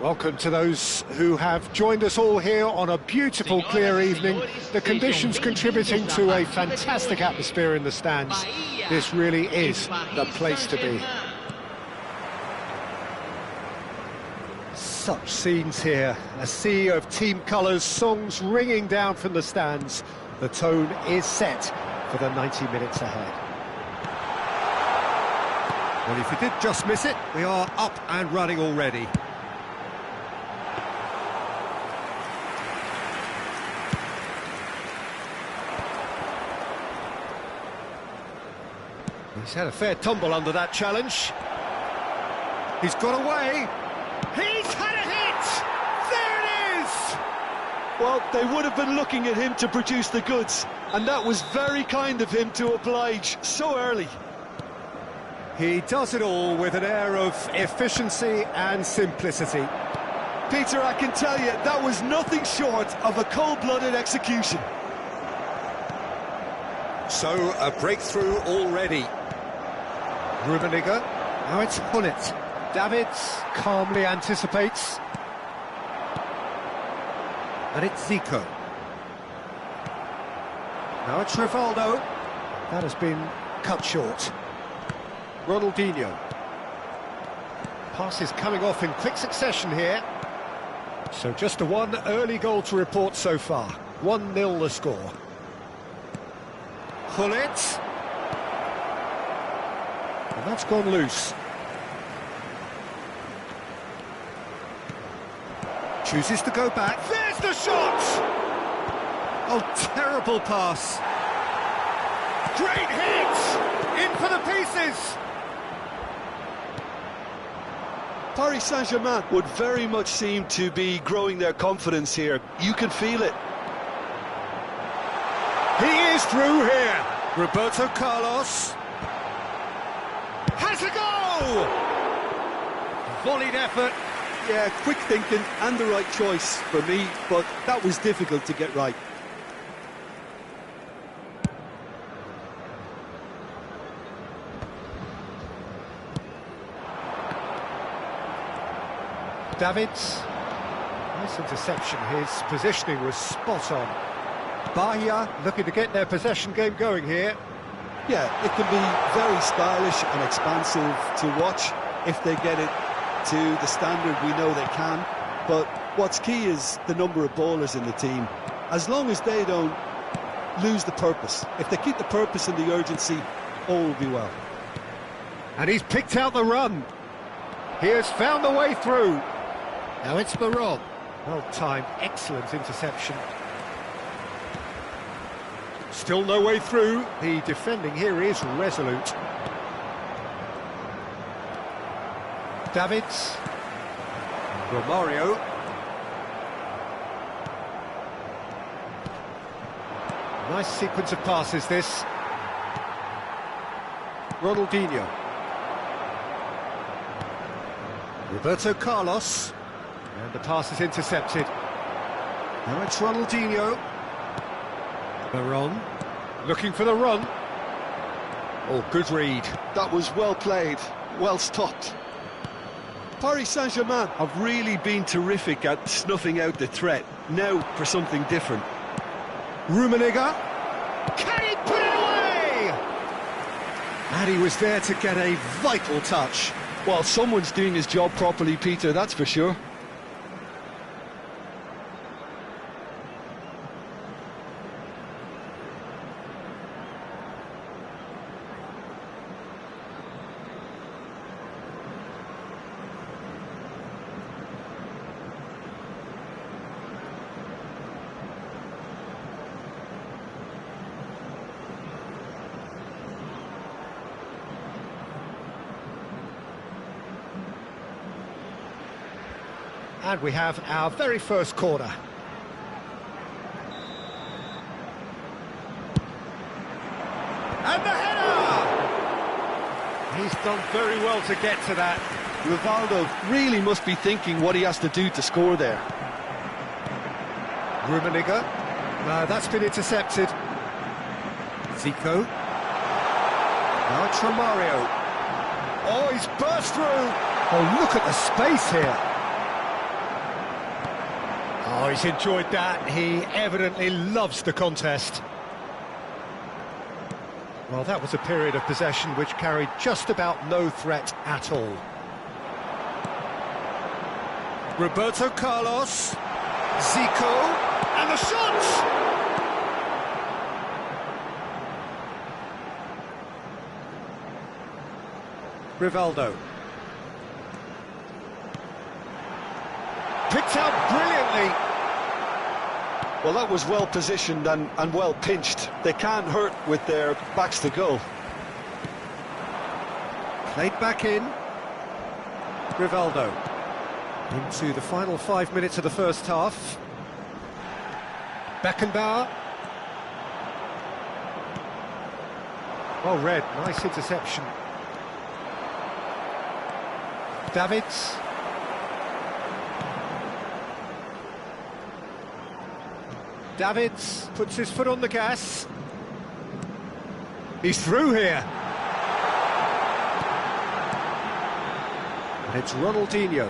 Welcome to those who have joined us all here on a beautiful, clear evening. The conditions contributing to a fantastic atmosphere in the stands. This really is the place to be. Such scenes here, a sea of team colours, songs ringing down from the stands. The tone is set for the 90 minutes ahead. Well, if you did just miss it, we are up and running already. He's had a fair tumble under that challenge. He's got away. He's had a hit! There it is! Well, they would have been looking at him to produce the goods, and that was very kind of him to oblige so early. He does it all with an air of efficiency and simplicity. Peter, I can tell you, that was nothing short of a cold-blooded execution. So, a breakthrough already. Rummenigge, now it's Hullet. Davids calmly anticipates. And it's Zico. Now it's Rivaldo. That has been cut short. Ronaldinho. Passes coming off in quick succession here. So just the one early goal to report so far. 1-0 the score. Hullet. And that's gone loose. Chooses to go back. There's the shot! Oh, terrible pass. Great hit! In for the pieces! Paris Saint-Germain would very much seem to be growing their confidence here. You can feel it. He is through here. Roberto Carlos has a goal! Volleyed effort. Yeah, quick thinking and the right choice for me, but that was difficult to get right. Davids. Nice interception. His positioning was spot on. Bahia looking to get their possession game going here. Yeah, it can be very stylish and expansive to watch if they get it to the standard we know they can. But what's key is the number of ballers in the team. As long as they don't lose the purpose, if they keep the purpose and the urgency, all will be well. And he's picked out the run. He has found the way through. Now it's Baron. Well timed, excellent interception. Still no way through. The defending here is resolute. Davids. Romario. Nice sequence of passes this. Ronaldinho. Roberto Carlos. And the pass is intercepted. Now it's Ronaldinho. Baron, looking for the run. Oh, good read. That was well played, well stopped. Paris Saint-Germain have really been terrific at snuffing out the threat. Now for something different. Rummenigge. Can he put it away? And he was there to get a vital touch. Well, someone's doing his job properly, Peter, that's for sure. And we have our very first corner. And the header! He's done very well to get to that. Rivaldo really must be thinking what he has to do to score there. Rummenigge. No, that's been intercepted. Zico. Now it's Romario. Oh, he's burst through. Oh, look at the space here. Oh, he's enjoyed that. He evidently loves the contest. Well, that was a period of possession which carried just about no threat at all. Roberto Carlos, Zico, and the shot! Rivaldo. Picked out brilliantly. Well, that was well positioned and well pinched. They can't hurt with their backs to goal. Played back in. Rivaldo. Into the final 5 minutes of the first half. Beckenbauer. Well read, nice interception. Davids. Davids puts his foot on the gas. He's through here. And it's Ronaldinho.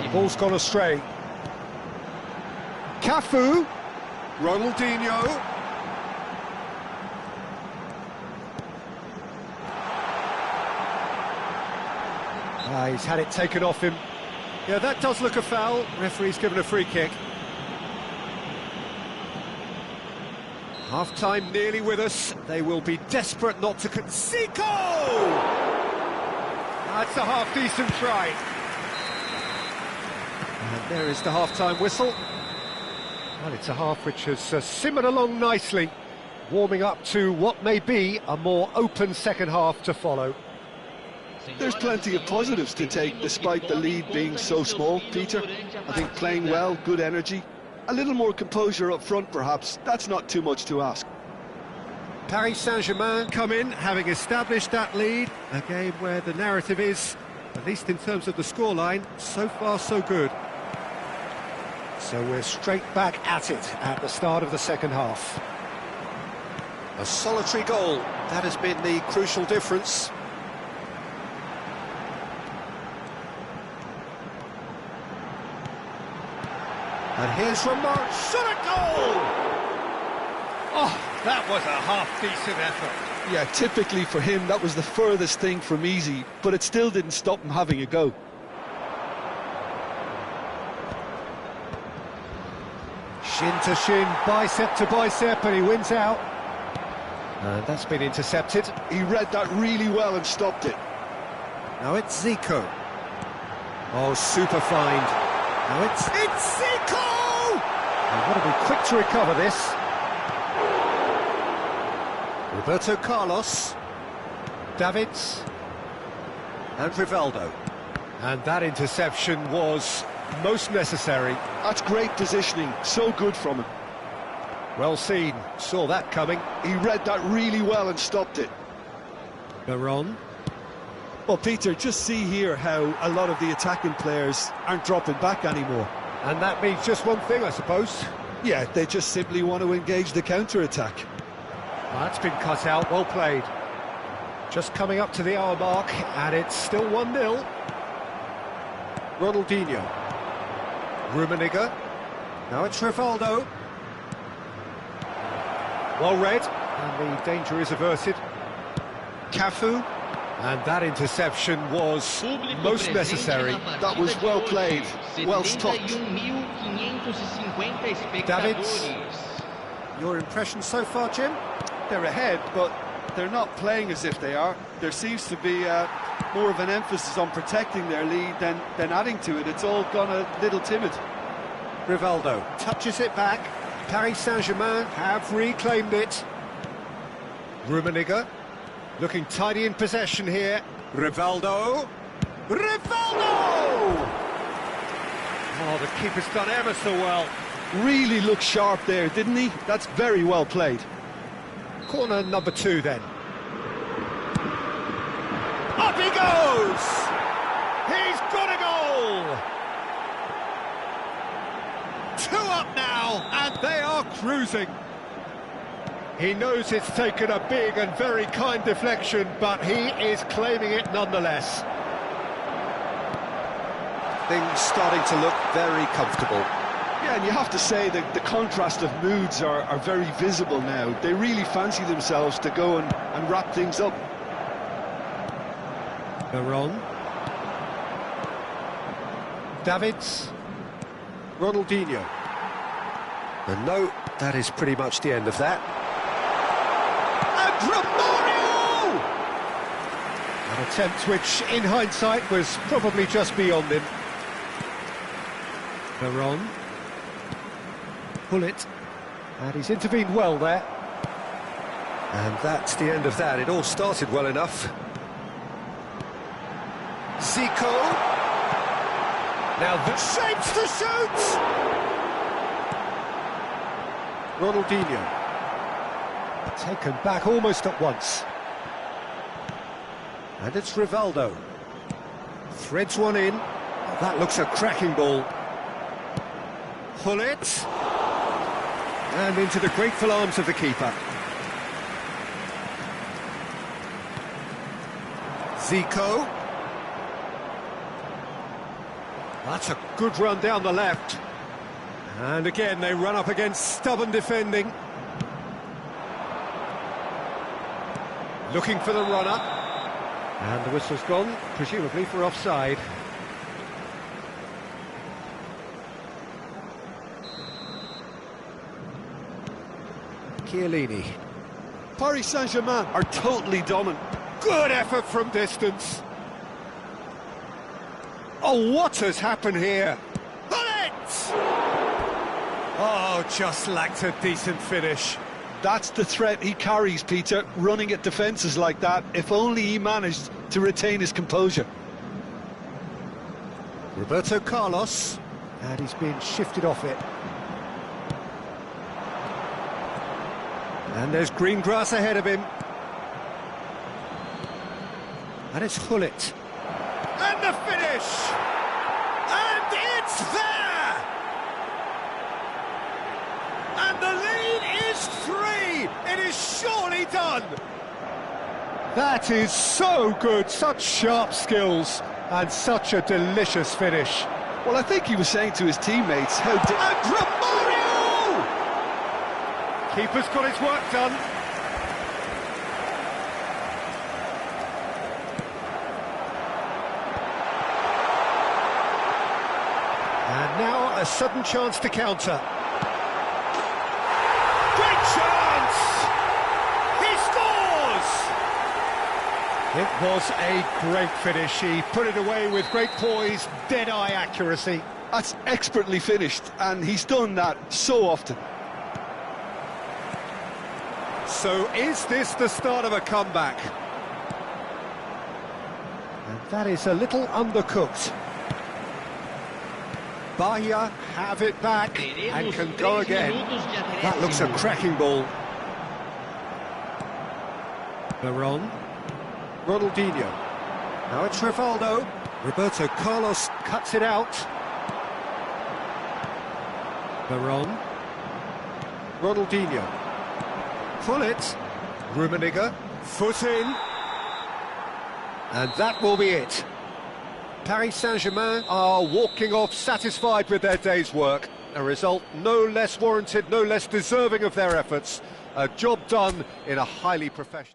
The ball's gone astray. Cafu. Ronaldinho. He's had it taken off him. Yeah, that does look a foul. Referee's given a free kick. Half-time nearly with us. They will be desperate not to concede. That's a half-decent try. And there is the half-time whistle. Well, it's a half which has simmered along nicely, warming up to what may be a more open second half to follow. There's plenty of positives to take despite the lead being so small, Peter. I think playing well, good energy, a little more composure up front perhaps, that's not too much to ask. Paris Saint-Germain come in, having established that lead, a game where the narrative is, at least in terms of the scoreline, so far so good. So we're straight back at it at the start of the second half. A solitary goal, that has been the crucial difference. And here's Remark, shot a goal! Oh, that was a half-decent effort. Yeah, typically for him, that was the furthest thing from easy, but it still didn't stop him having a go. Shin to shin, bicep to bicep, and he wins out. And that's been intercepted. He read that really well and stopped it. Now it's Zico. Oh, super find. Now it's Zico! And got to be quick to recover this. Roberto Carlos. Davids. And Rivaldo. And that interception was most necessary. That's great positioning, so good from him. Well seen, saw that coming. He read that really well and stopped it. Baron. Well, Peter, just see here how a lot of the attacking players aren't dropping back anymore. And that means just one thing, I suppose. Yeah, they just simply want to engage the counter-attack. Well, that's been cut out, well played. Just coming up to the hour mark, and it's still 1-0. Ronaldinho. Rummenigge. Now it's Rivaldo. Well read, and the danger is averted. Cafu. And that interception was most necessary. That was well played, well stopped. Davids, your impression so far, Jim? They're ahead, but they're not playing as if they are. There seems to be more of an emphasis on protecting their lead than adding to it. It's all gone a little timid. Rivaldo touches it back. Paris Saint-Germain have reclaimed it. Rummenigge. Looking tidy in possession here. Rivaldo. Rivaldo! Oh, the keeper's done ever so well. Really looked sharp there, didn't he? That's very well played. Corner number 2 then. Up he goes! He's got a goal! 2 up now, and they are cruising. He knows it's taken a big and very kind deflection, but he is claiming it nonetheless. Things starting to look very comfortable. Yeah, and you have to say that the contrast of moods are very visible now. They really fancy themselves to go and wrap things up. Veron. Davids. Ronaldinho. And no, that is pretty much the end of that. And Romario! An attempt which, in hindsight, was probably just beyond him. Veron. Pull it. And he's intervened well there. And that's the end of that. It all started well enough. Zico. Now the shapes to shoot! Ronaldinho. Taken back almost at once. And it's Rivaldo. Threads one in. Oh, that looks a cracking ball. Pull it. And into the grateful arms of the keeper. Zico. That's a good run down the left. And again, they run up against stubborn defending. Looking for the runner. And the whistle's gone, presumably for offside. Chiellini. Paris Saint-Germain are totally dominant. Good effort from distance. Oh, what has happened here? Bullet! Oh, just lacked a decent finish. That's the threat he carries, Peter, running at defences like that, if only he managed to retain his composure. Roberto Carlos, and he's been shifted off it. And there's green grass ahead of him. And it's Hullet. And the finish! And it's there! And the lead is 3! It is surely done! That is so good, such sharp skills, and such a delicious finish. Well, I think he was saying to his teammates how... And Romario! Keeper's got his work done. And now a sudden chance to counter. Great chance! He scores! It was a great finish. He put it away with great poise, dead-eye accuracy. That's expertly finished, and he's done that so often. So is this the start of a comeback? And that is a little undercooked. Bahia have it back and can go again. That looks a cracking ball. Veron. Ronaldinho. Now it's Rivaldo. Roberto Carlos cuts it out. Veron. Ronaldinho. Pull it. Rummenigge. Foot in. And that will be it. Paris Saint-Germain are walking off satisfied with their day's work. A result no less warranted, no less deserving of their efforts. A job done in a highly professional...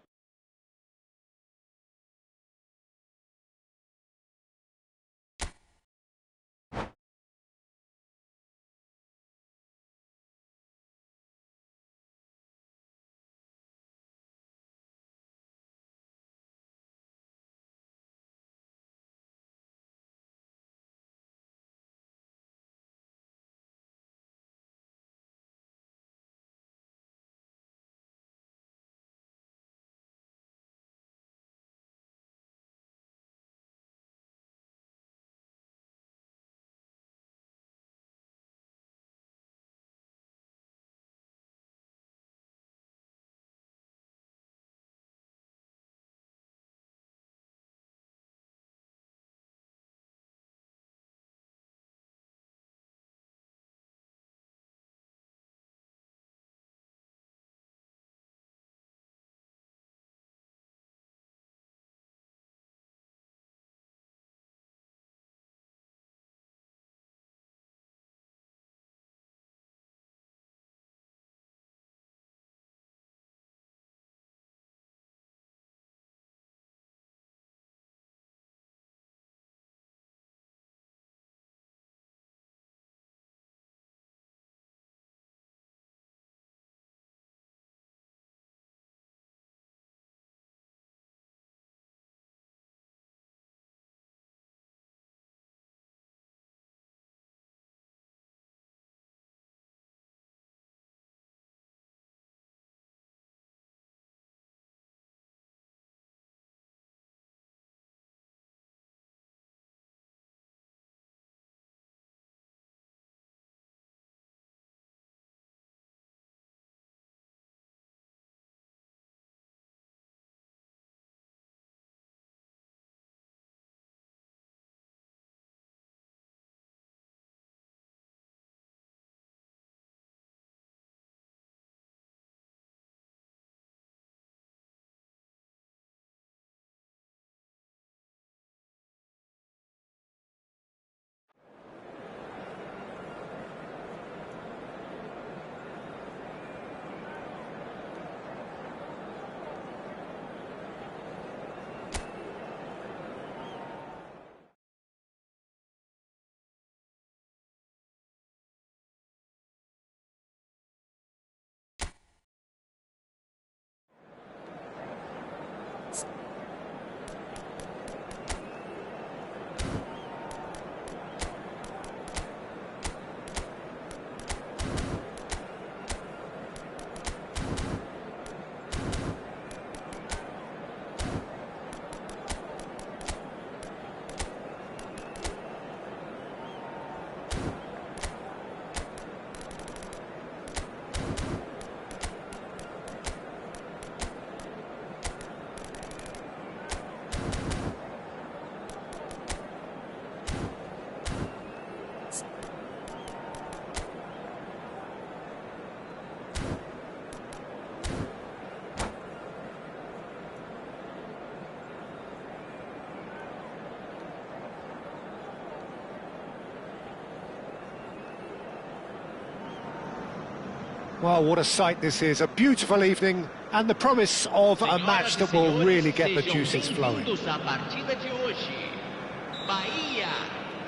Well, what a sight this is, a beautiful evening, and the promise of a match that will really get the juices flowing.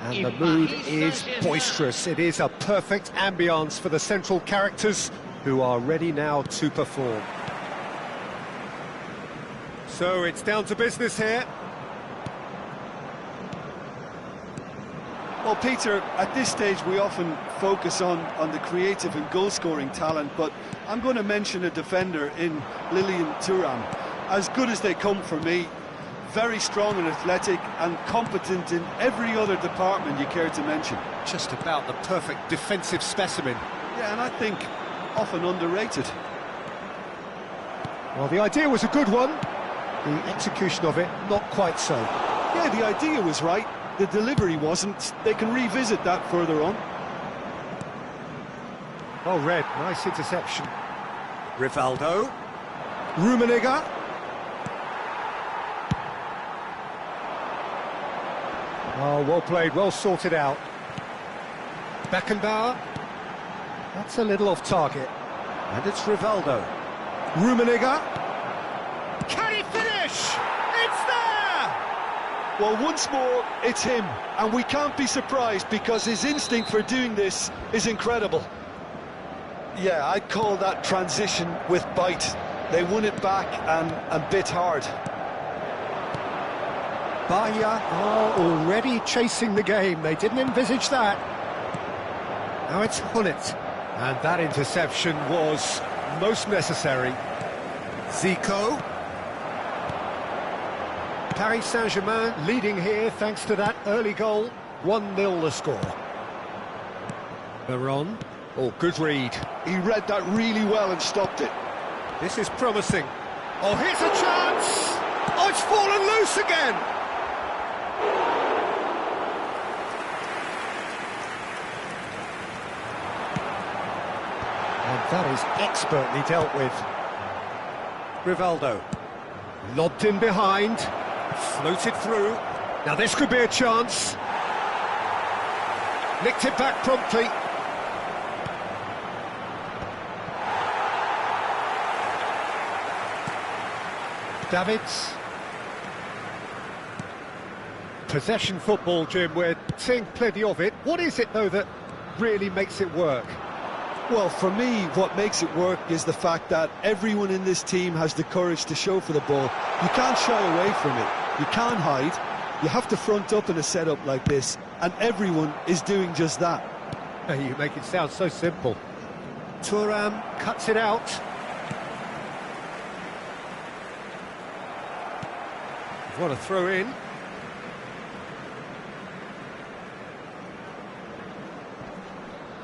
And the mood is boisterous. It is a perfect ambience for the central characters who are ready now to perform. So it's down to business here. Well, Peter, at this stage we often focus on the creative and goal-scoring talent, but I'm going to mention a defender in Lilian Thuram. As good as they come for me, very strong and athletic and competent in every other department you care to mention. Just about the perfect defensive specimen. Yeah, and I think often underrated. Well, the idea was a good one. The execution of it, not quite so. Yeah, the idea was right. The delivery wasn't. They can revisit that further on. Oh, Red, nice interception. Rivaldo. Rummenigge. Oh, well played, well sorted out. Beckenbauer. That's a little off target. And it's Rivaldo. Rummenigge. Can he finish? It's there! Well, once more, it's him. And we can't be surprised because his instinct for doing this is incredible. Yeah, I'd call that transition with bite. They won it back and bit hard. Bahia are already chasing the game. They didn't envisage that. Now it's Hullet. And that interception was most necessary. Zico. Paris Saint-Germain leading here thanks to that early goal. 1-0 the score. Veron. Oh, good read. He read that really well and stopped it. This is promising. Oh, here's a chance! Oh, it's fallen loose again! And that is expertly dealt with. Rivaldo. Lobbed in behind. Floated through. Now this could be a chance. Nicked it back promptly. Davids. Possession football, Jim, we're seeing plenty of it. What is it, though, that really makes it work? Well, for me, what makes it work is the fact that everyone in this team has the courage to show for the ball. You can't shy away from it. You can't hide. You have to front up in a setup like this, and everyone is doing just that. You make it sound so simple. Thuram cuts it out. What a throw in.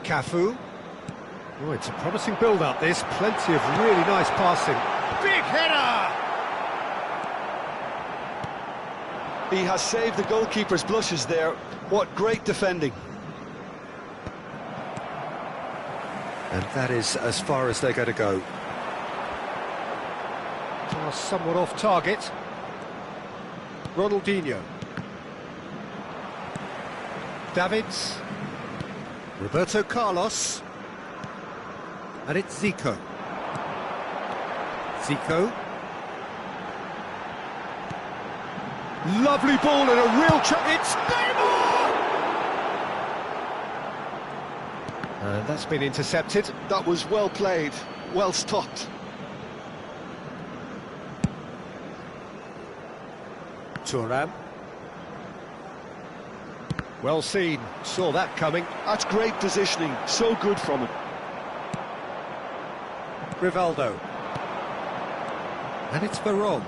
Cafu. Oh, it's a promising build-up, this. Plenty of really nice passing. Big header! He has saved the goalkeeper's blushes there. What great defending. And that is as far as they're going to go. Pass somewhat off target. Ronaldinho. Davids. Roberto Carlos. And it's Zico. Zico. Lovely ball and a real chance. It's Neymar! And that's been intercepted. That was well played, well stopped. Thuram. Well seen, saw that coming. That's great positioning, so good from him. Rivaldo. And it's Veron.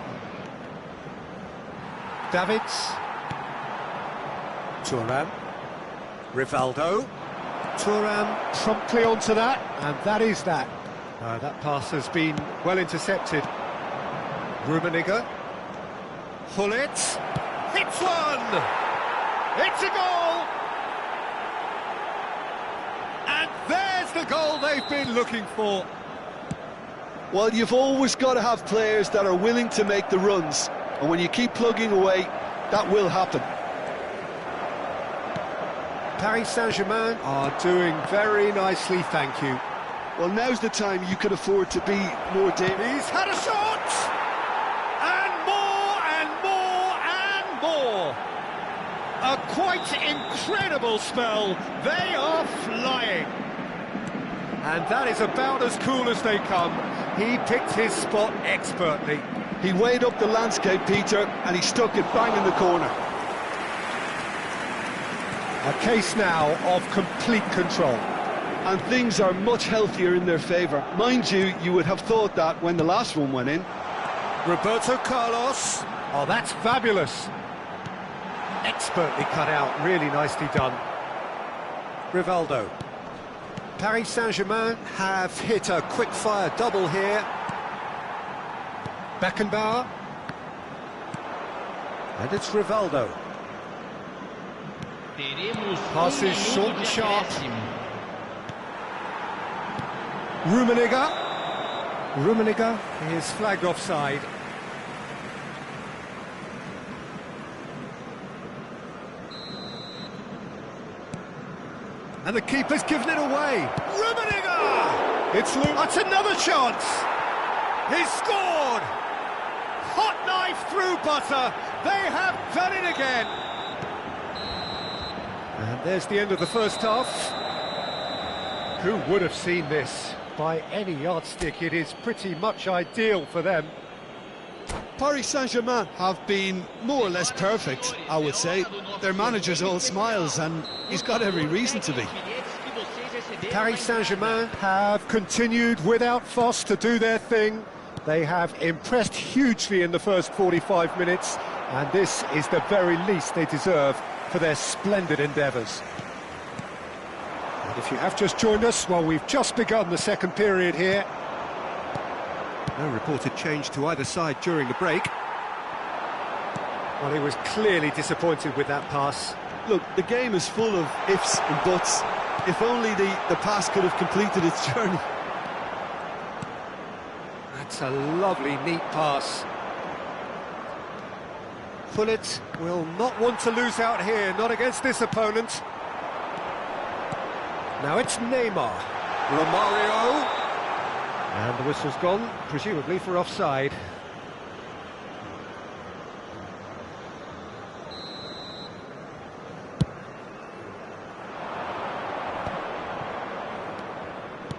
Davids. Thuram. Rivaldo. Thuram promptly onto that, and that is that. That pass has been well intercepted. Rummenigge. Hullet. Hits one! It's a goal! And there's the goal they've been looking for. Well, you've always got to have players that are willing to make the runs, and when you keep plugging away, that will happen. Paris Saint-Germain are doing very nicely, thank you. Well, now's the time you can afford to be more dangerous. He's had a shot! And more and more and more! A quite incredible spell. They are flying. And that is about as cool as they come. He picked his spot expertly. He weighed up the landscape, Peter, and he stuck it bang in the corner. A case now of complete control. And things are much healthier in their favour. Mind you, you would have thought that when the last one went in. Roberto Carlos. Oh, that's fabulous. Expertly cut out, really nicely done. Rivaldo. Paris Saint-Germain have hit a quick-fire double here. Beckenbauer. And it's Rivaldo. Passes short and sharp. Rummenigge is flagged offside. And the keeper's given it away. Rummenigge! It's Luke. That's another chance. He's scored. Hot knife through butter. They have done it again. And there's the end of the first half. Who would have seen this? By any yardstick, it is pretty much ideal for them. Paris Saint-Germain have been more or less perfect, I would say. Their manager's all smiles, and he's got every reason to be. Paris Saint-Germain have continued without fuss to do their thing. They have impressed hugely in the first 45 minutes, and this is the very least they deserve for their splendid endeavours. And if you have just joined us, well, we've just begun the second period here. No reported change to either side during the break. Well, he was clearly disappointed with that pass. Look, the game is full of ifs and buts. If only the pass could have completed its journey. That's a lovely, neat pass. Gullit will not want to lose out here, not against this opponent. Now it's Neymar. Romario. And the whistle's gone, presumably for offside.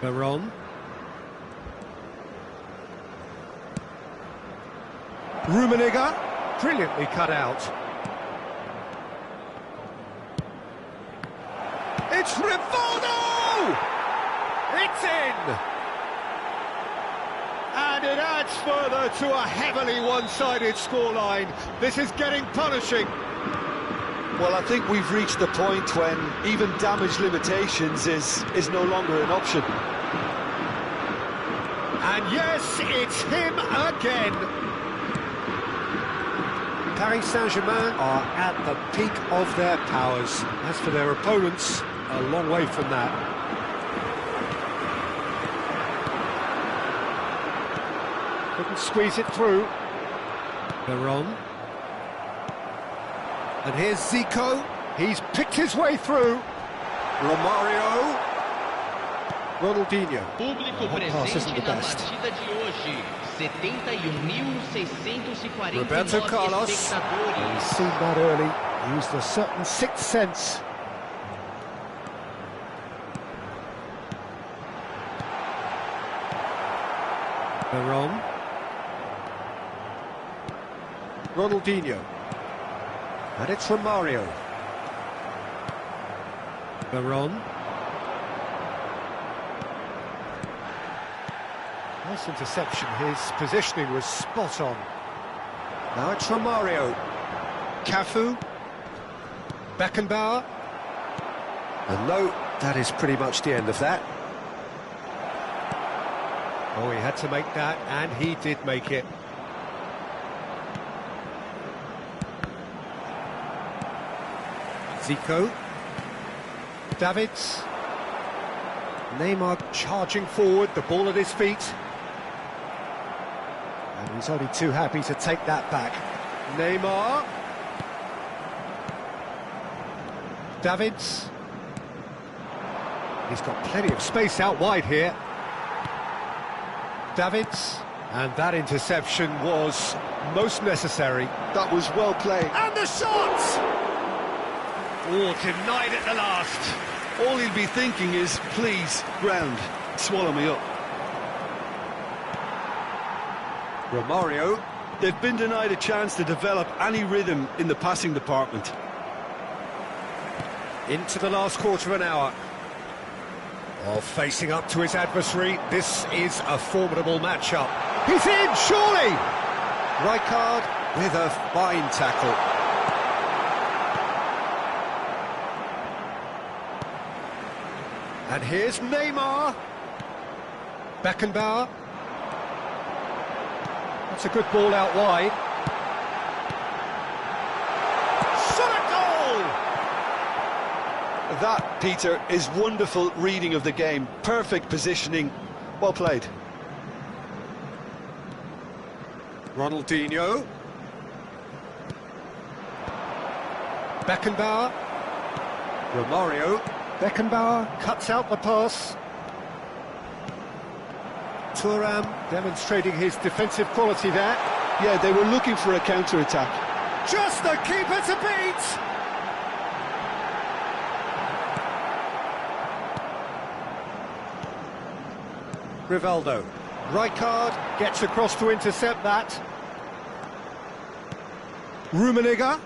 Veron. Rummenigge, brilliantly cut out. It's Rivaldo! It's in! And it adds further to a heavily one-sided scoreline. This is getting punishing. Well, I think we've reached the point when even damage limitations is no longer an option. And yes, it's him again. Paris Saint-Germain are at the peak of their powers. As for their opponents, a long way from that. Couldn't squeeze it through. Veron. And here's Zico. He's picked his way through. Romario. Ronaldinho. That pass isn't the best. Roberto Carlos. He's seen that early. Used a certain sixth sense. Veron. Ronaldinho. And it's Romario. Veron. Nice interception, his positioning was spot on. Now it's Romario. Cafu. Beckenbauer. And no, that is pretty much the end of that. Oh, he had to make that, and he did make it. Zico. Davids. Neymar charging forward, the ball at his feet. And he's only too happy to take that back. Neymar. Davids. He's got plenty of space out wide here. Davids, and that interception was most necessary. That was well played. And the shot! Oh, denied at the last. All he'll be thinking is, please, ground, swallow me up. Romario. They've been denied a chance to develop any rhythm in the passing department. Into the last quarter of an hour. Oh, facing up to his adversary, this is a formidable matchup. He's in, surely! Rijkaard with a fine tackle. And here's Neymar. Beckenbauer. That's a good ball out wide. Shot at goal! That, Peter, is wonderful reading of the game. Perfect positioning. Well played. Ronaldinho. Beckenbauer. Romario. Beckenbauer cuts out the pass. Thuram demonstrating his defensive quality there. Yeah, they were looking for a counter-attack. Just the keeper to beat! Rivaldo. Rijkaard gets across to intercept that. Rummenigge.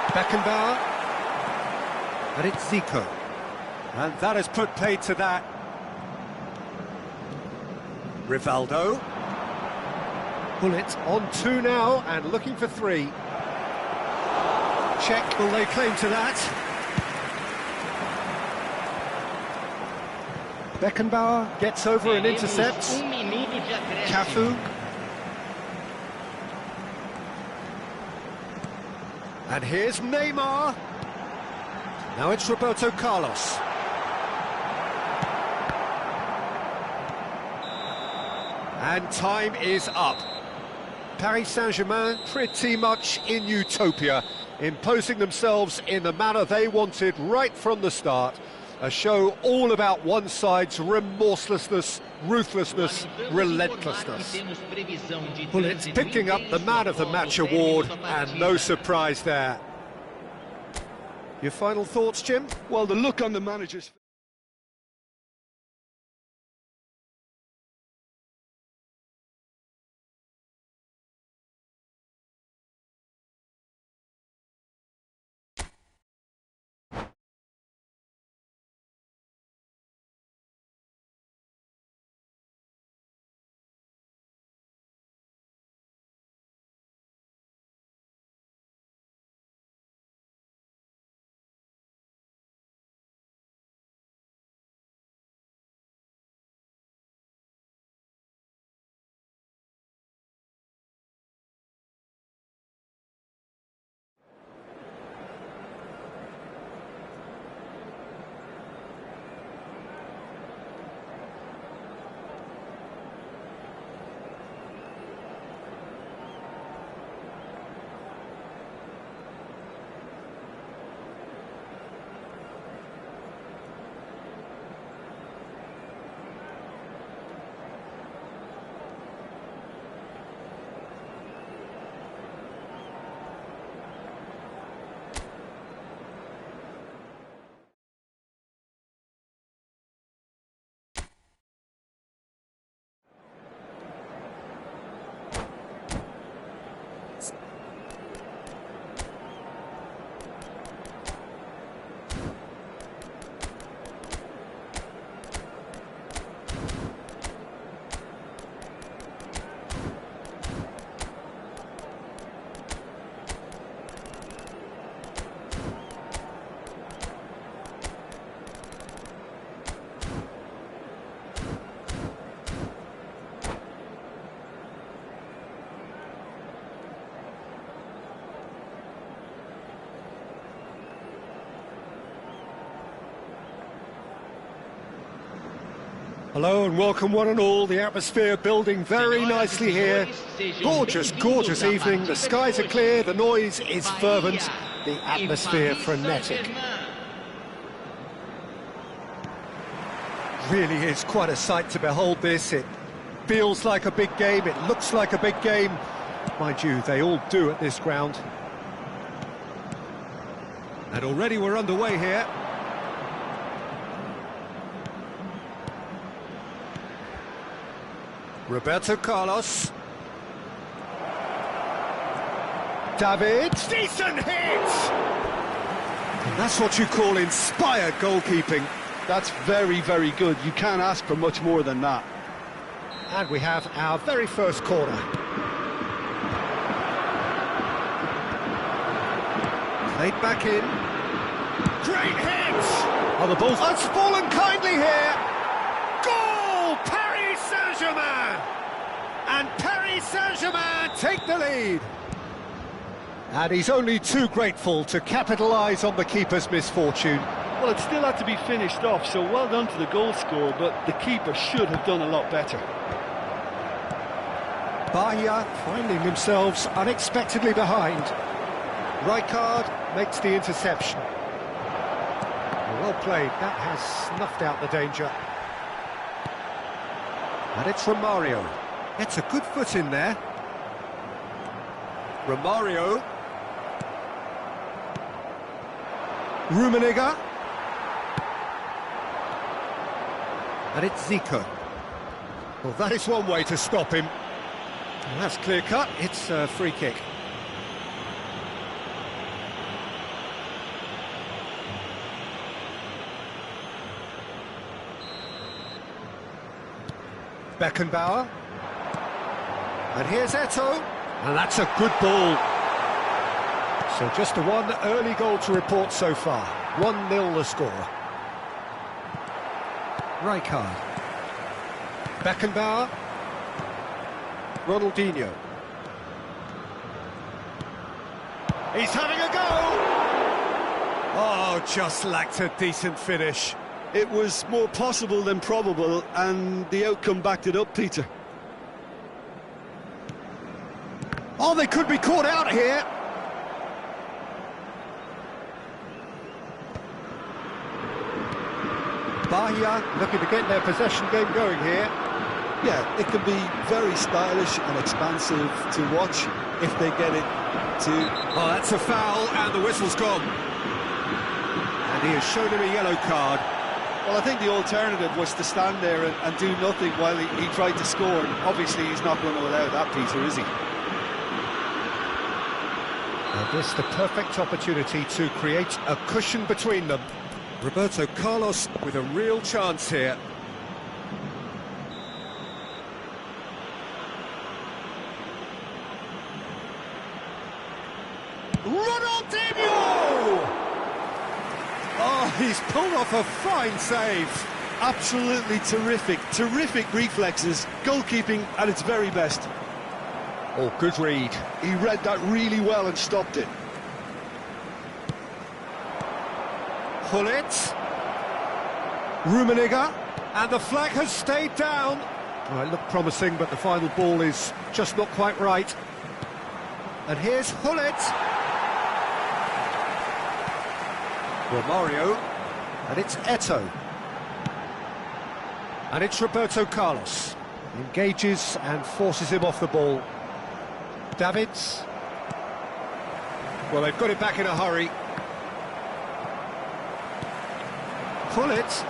Beckenbauer. And it's Zico. And that has put paid to that. Rivaldo. Bullet on 2 now and looking for 3. Check, will they claim to that? Beckenbauer gets over and intercepts. Cafu. And here's Neymar. Now it's Roberto Carlos. And time is up. Paris Saint-Germain pretty much in utopia, imposing themselves in the manner they wanted right from the start. A show all about one side's remorselessness, ruthlessness, relentlessness. Bullets picking up the Man of the Match award, and no surprise there. Your final thoughts, Jim? Well, the look on the manager's... Hello and welcome one and all. The atmosphere building very nicely here. Gorgeous, gorgeous evening. The skies are clear, the noise is fervent, the atmosphere frenetic. really is quite a sight to behold this. It feels like a big game, it looks like a big game. Mind you, they all do at this ground. And already we're underway here. Roberto Carlos. David. Decent hit! That's what you call inspired goalkeeping. That's very, very good. You can't ask for much more than that. And we have our very first corner. Played back in. Great hit! Oh, the ball's fallen kindly here. Goal! Paris Saint-Germain! And Paris Saint-Germain take the lead. And he's only too grateful to capitalise on the keeper's misfortune. Well, it still had to be finished off, so well done to the goal scorer, but the keeper should have done a lot better. Bahia finding themselves unexpectedly behind. Rijkaard makes the interception. Well played, that has snuffed out the danger. And it's Romario. It's a good foot in there. Romario. Rummenigge. And it's Zico. Well, that is one way to stop him. Well, that's clear-cut. It's a free kick. Beckenbauer. And here's Eto'o. And that's a good ball. So just the one early goal to report so far. 1-0 the score. Rijkaard. Beckenbauer. Ronaldinho. He's having a go! Oh, just lacked a decent finish. It was more possible than probable, and the outcome backed it up, Peter. Oh, they could be caught out here. Bahia looking to get their possession game going here. Yeah, it can be very stylish and expansive to watch if they get it to... Oh, that's a foul, and the whistle's gone. And he has shown him a yellow card. Well, I think the alternative was to stand there and do nothing while he tried to score. And obviously, he's not going to allow that, Peter, is he? And this the perfect opportunity to create a cushion between them. Roberto Carlos with a real chance here. Ronaldinho! Oh, he's pulled off a fine save. Absolutely terrific. Terrific reflexes. Goalkeeping at its very best. Oh, good read. He read that really well and stopped it. Gullit. Rummenigge. And the flag has stayed down. Oh, it looked promising, but the final ball is just not quite right. And here's Gullit. Romario. And it's Eto'o. And it's Roberto Carlos. Engages and forces him off the ball. Davids. Well, they've got it back in a hurry. Gullit.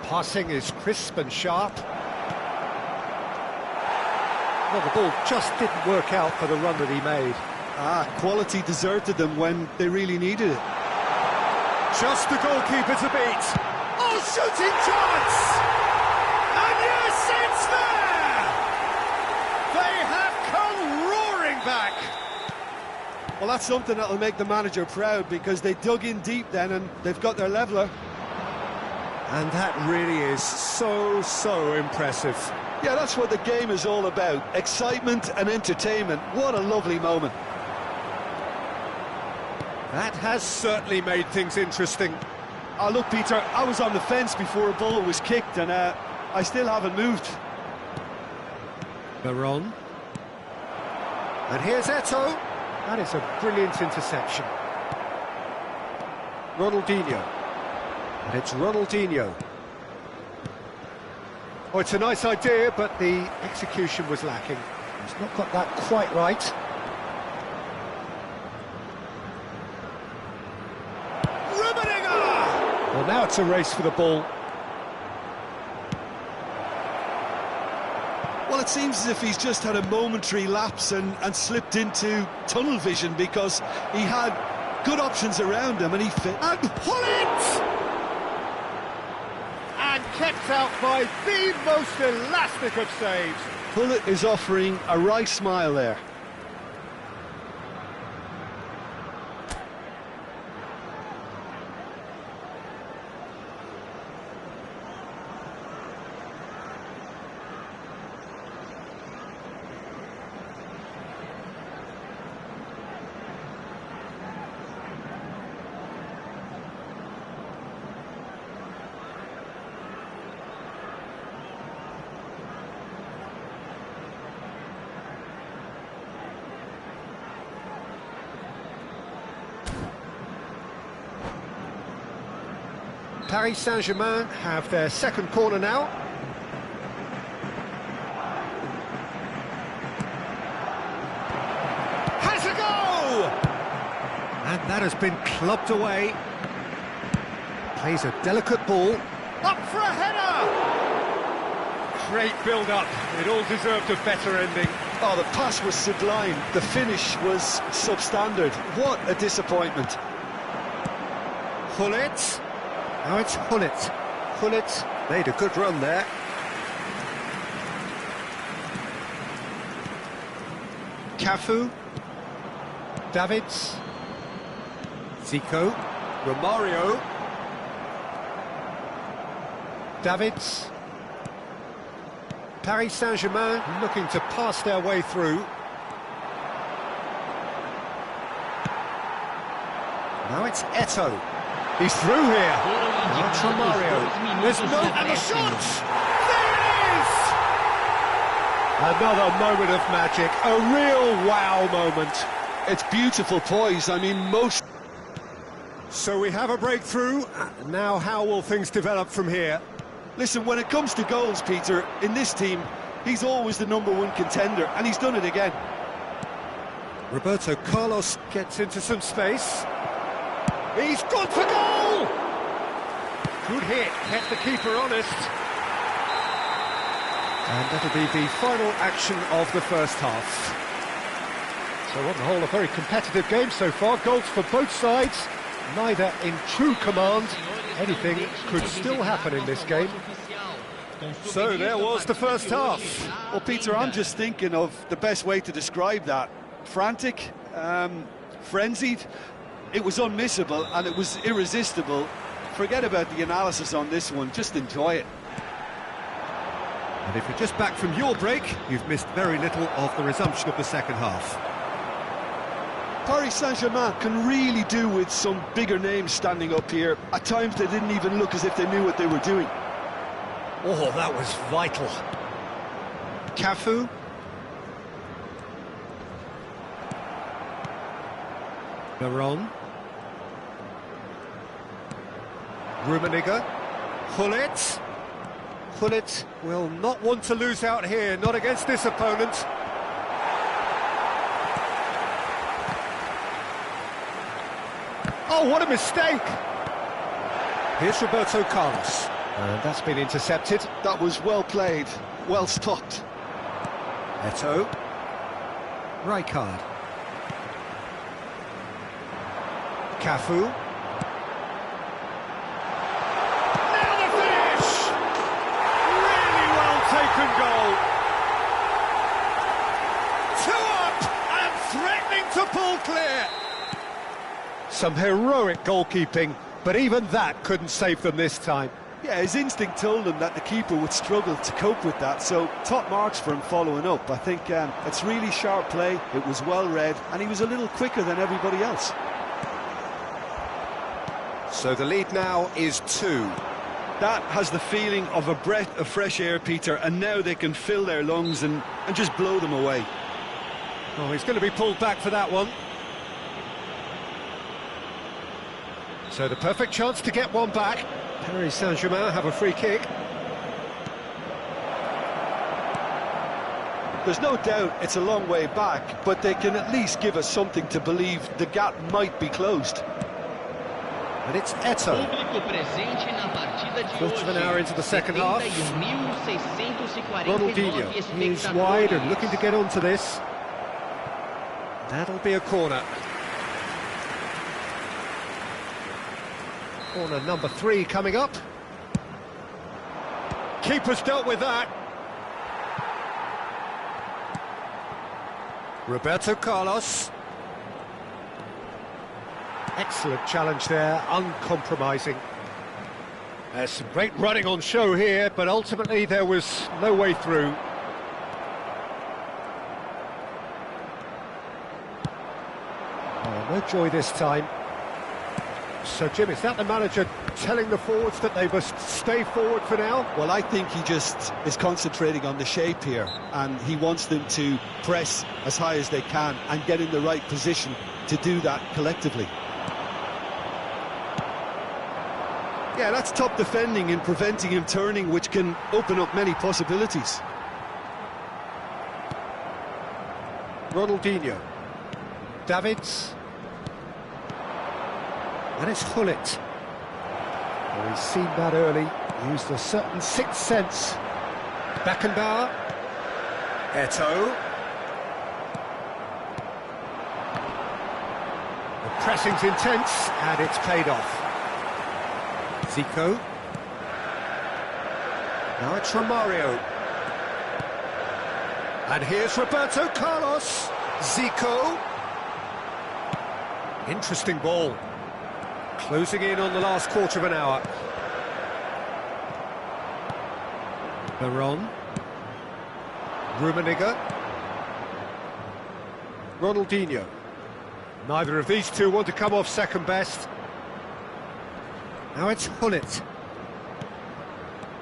Passing is crisp and sharp. Well, the ball just didn't work out for the run that he made. Quality deserted them when they really needed it. Just the goalkeeper to beat. Oh, shooting chance! And yes, it's there! They have come roaring back. Well, that's something that'll make the manager proud, because they dug in deep then and they've got their leveller. And that really is so impressive. Yeah, that's what the game is all about. Excitement and entertainment. What a lovely moment. That has certainly made things interesting. Oh, look, Peter, I was on the fence before a ball was kicked, and I still haven't moved. Baron. And here's Eto'o. That is a brilliant interception. Ronaldinho. And it's Ronaldinho. Oh, it's a nice idea, but the execution was lacking. He's not got that quite right. Well, now it's a race for the ball. Well, it seems as if he's just had a momentary lapse and slipped into tunnel vision, because he had good options around him and he fit. And pull it! And kept out by the most elastic of saves. Pullet is offering a wry smile there. Paris Saint-Germain have their second corner now. Has a go! And that has been clubbed away. Plays a delicate ball. Up for a header! Great build-up. It all deserved a better ending. Oh, the pass was sublime. The finish was substandard. What a disappointment. Gullit. Now it's Gullit. Gullit made a good run there. Cafu. Davids. Zico. Romario. Davids. Paris Saint-Germain looking to pass their way through. Now it's Eto'o. He's through here. Now it's Romario. There's no... And the shot! There it is! Another moment of magic. A real wow moment. It's beautiful poise. I mean, most... So we have a breakthrough. Now how will things develop from here? Listen, when it comes to goals, Peter, in this team, he's always the #1 contender, and he's done it again. Roberto Carlos gets into some space. He's gone for goal! Good hit, kept the keeper honest. And that'll be the final action of the first half. So on the whole, a very competitive game so far. Goals for both sides, neither in true command. Anything could still happen in this game. So there was the first half. Well, Peter, I'm just thinking of the best way to describe that. Frantic, frenzied. It was unmissable and it was irresistible. Forget about the analysis on this one, just enjoy it. And if you're just back from your break, you've missed very little of the resumption of the second half. Paris Saint-Germain can really do with some bigger names standing up here. At times they didn't even look as if they knew what they were doing. Oh, that was vital. Cafu. Veron. Rummenigge. Gullit. Gullit will not want to lose out here, not against this opponent. Oh, what a mistake! Here's Roberto Carlos. And that's been intercepted. That was well played, well stopped. Eto'o. Rijkaard. Cafu. Now the finish! Really well taken goal. 2 up and threatening to pull clear. Some heroic goalkeeping, but even that couldn't save them this time. Yeah, his instinct told him that the keeper would struggle to cope with that, so top marks for him following up. I think it's really sharp play, it was well read, and he was a little quicker than everybody else. So the lead now is 2. That has the feeling of a breath of fresh air, Peter, and now they can fill their lungs and just blow them away. Oh, he's going to be pulled back for that one. So the perfect chance to get one back. Paris Saint-Germain have a free kick. There's no doubt it's a long way back, but they can at least give us something to believe the gap might be closed. And it's Eto. Quarter of an hour into the second half. Ronaldinho, he's wide and looking to get onto this. That'll be a corner. Corner number 3 coming up. Keeper's dealt with that. Roberto Carlos. Excellent challenge there, uncompromising. There's some great running on show here, but ultimately there was no way through. Oh, no joy this time. So, Jim, is that the manager telling the forwards that they must stay forward for now? Well, I think he just is concentrating on the shape here, and he wants them to press as high as they can and get in the right position to do that collectively. Yeah, that's top defending and preventing him turning, which can open up many possibilities. Ronaldinho. Davids. And it's Hullet. Well, he's seen that early, used a certain sixth sense. Beckenbauer. Eto. The pressing's intense, and it's paid off. Zico. Now it's Romario. And here's Roberto Carlos. Zico. Interesting ball. Closing in on the last quarter of an hour. Baron. Rummenigge. Ronaldinho. Neither of these two want to come off second best. Now it's Hullet.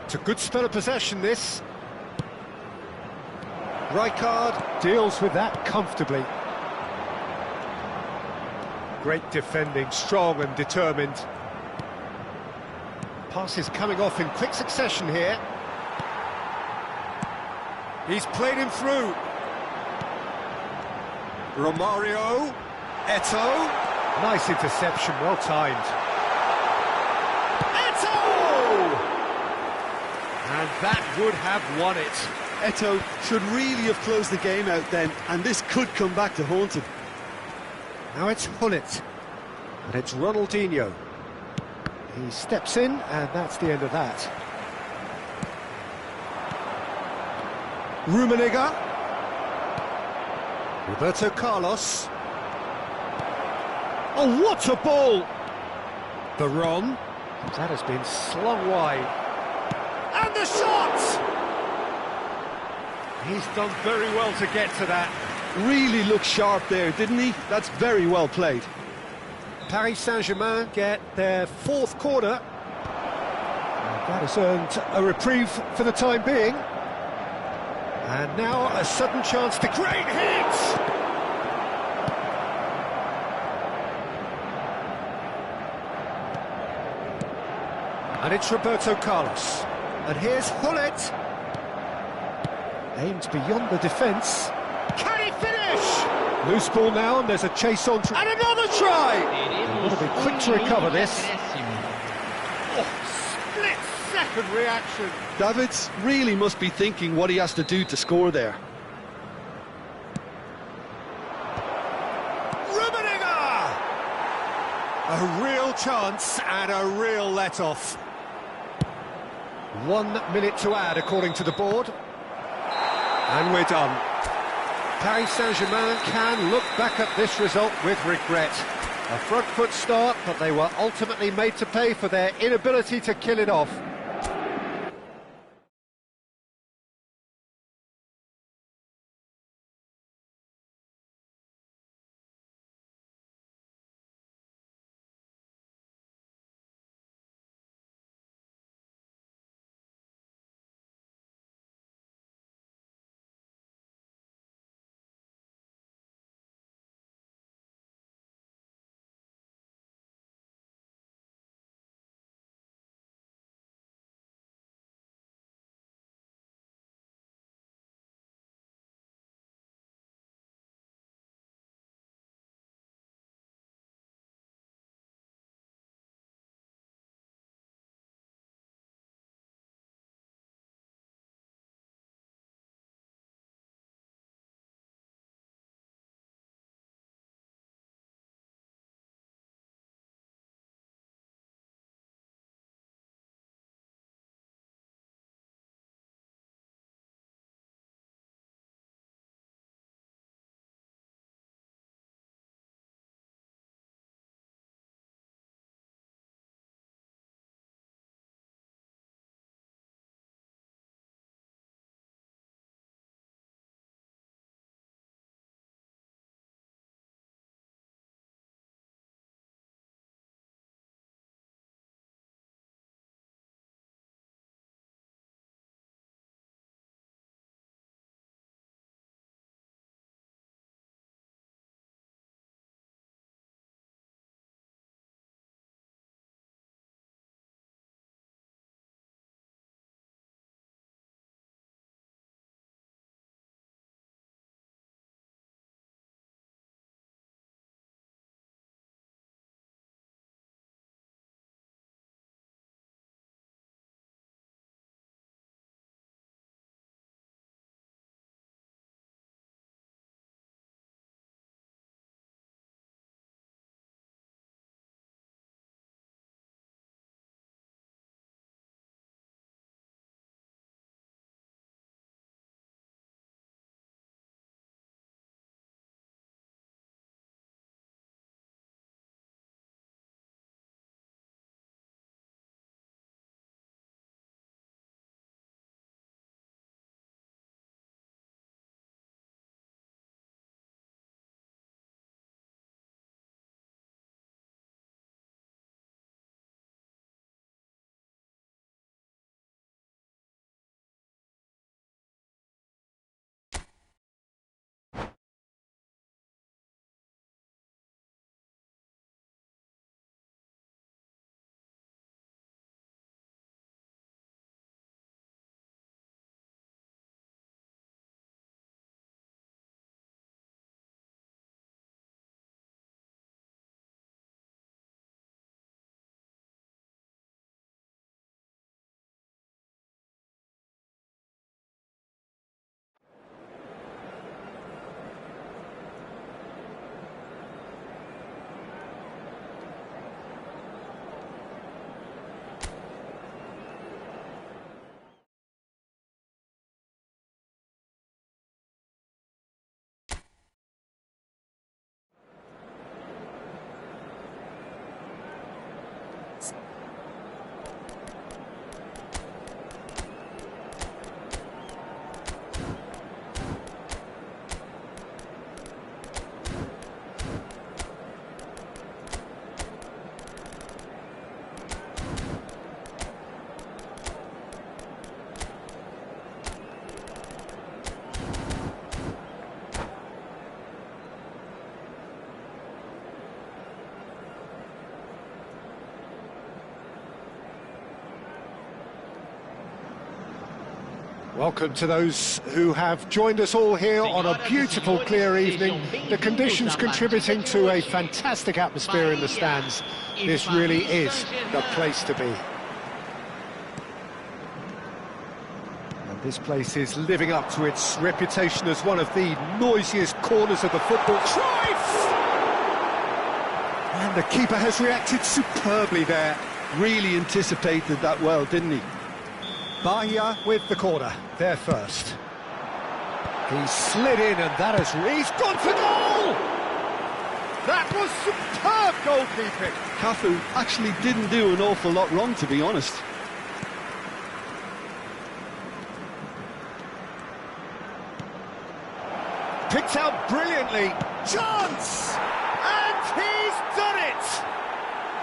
It's a good spell of possession, this. Rijkaard deals with that comfortably. Great defending, strong and determined. Passes coming off in quick succession here. He's played him through. Romario. Eto. Nice interception, well timed. And that would have won it. Eto should really have closed the game out then, and this could come back to haunt him. Now it's Hullet. And it's Ronaldinho. He steps in, and that's the end of that. Rummenigge. Roberto Carlos. Oh, what a ball! Baron. That has been slung wide. And the shot! He's done very well to get to that. Really looked sharp there, didn't he? That's very well played. Paris Saint-Germain get their 4th corner. And that has earned a reprieve for the time being. And now a sudden chance to great hit! And it's Roberto Carlos. And here's Hullet. Aimed beyond the defence. Can he finish? Loose ball now, and there's a chase on. And another try! They've got to be quick to recover this. Oh, split-second reaction. Davids really must be thinking what he has to do to score there. Rummenigge! A real chance and a real let-off. 1 minute to add, according to the board. And we're done. Paris Saint-Germain can look back at this result with regret. A front foot start, but they were ultimately made to pay for their inability to kill it off. Welcome to those who have joined us all here on a beautiful, clear evening. The conditions contributing to a fantastic atmosphere in the stands. This really is the place to be. And this place is living up to its reputation as one of the noisiest corners of the football. Cruyff! And the keeper has reacted superbly there. Really anticipated that well, didn't he? Bahia with the corner, there first. He slid in and that has... He's gone for goal! That was superb goalkeeping. Cafu actually didn't do an awful lot wrong, to be honest. Picked out brilliantly. Chance! And he's done it!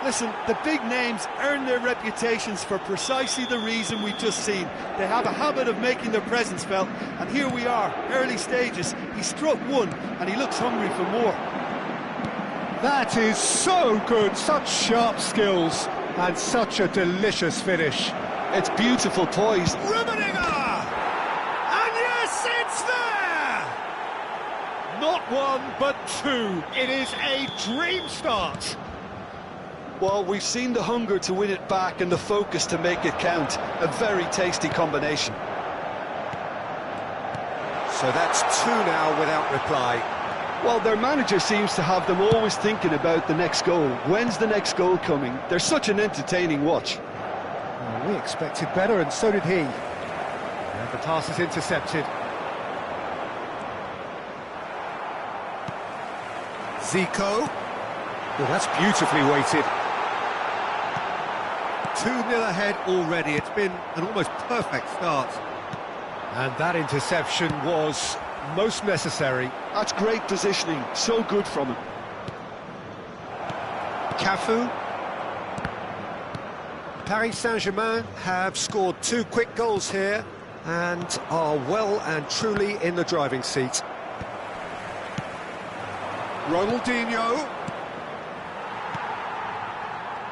Listen, the big names earn their reputations for precisely the reason we've just seen. They have a habit of making their presence felt, and here we are, early stages. He struck one, and he looks hungry for more. That is so good, such sharp skills, and such a delicious finish. It's beautiful poise. Rummenigge! And yes, it's there! Not one, but two. It is a dream start. Well, we've seen the hunger to win it back and the focus to make it count. A very tasty combination. So that's two now without reply. Well, their manager seems to have them always thinking about the next goal. When's the next goal coming? They're such an entertaining watch. Well, we expected better, and so did he. And the pass is intercepted. Zico. Well, that's beautifully weighted. 2-0 ahead already. It's been an almost perfect start. And that interception was most necessary. That's great positioning. So good from him. Cafu. Paris Saint-Germain have scored 2 quick goals here and are well and truly in the driving seat. Ronaldinho.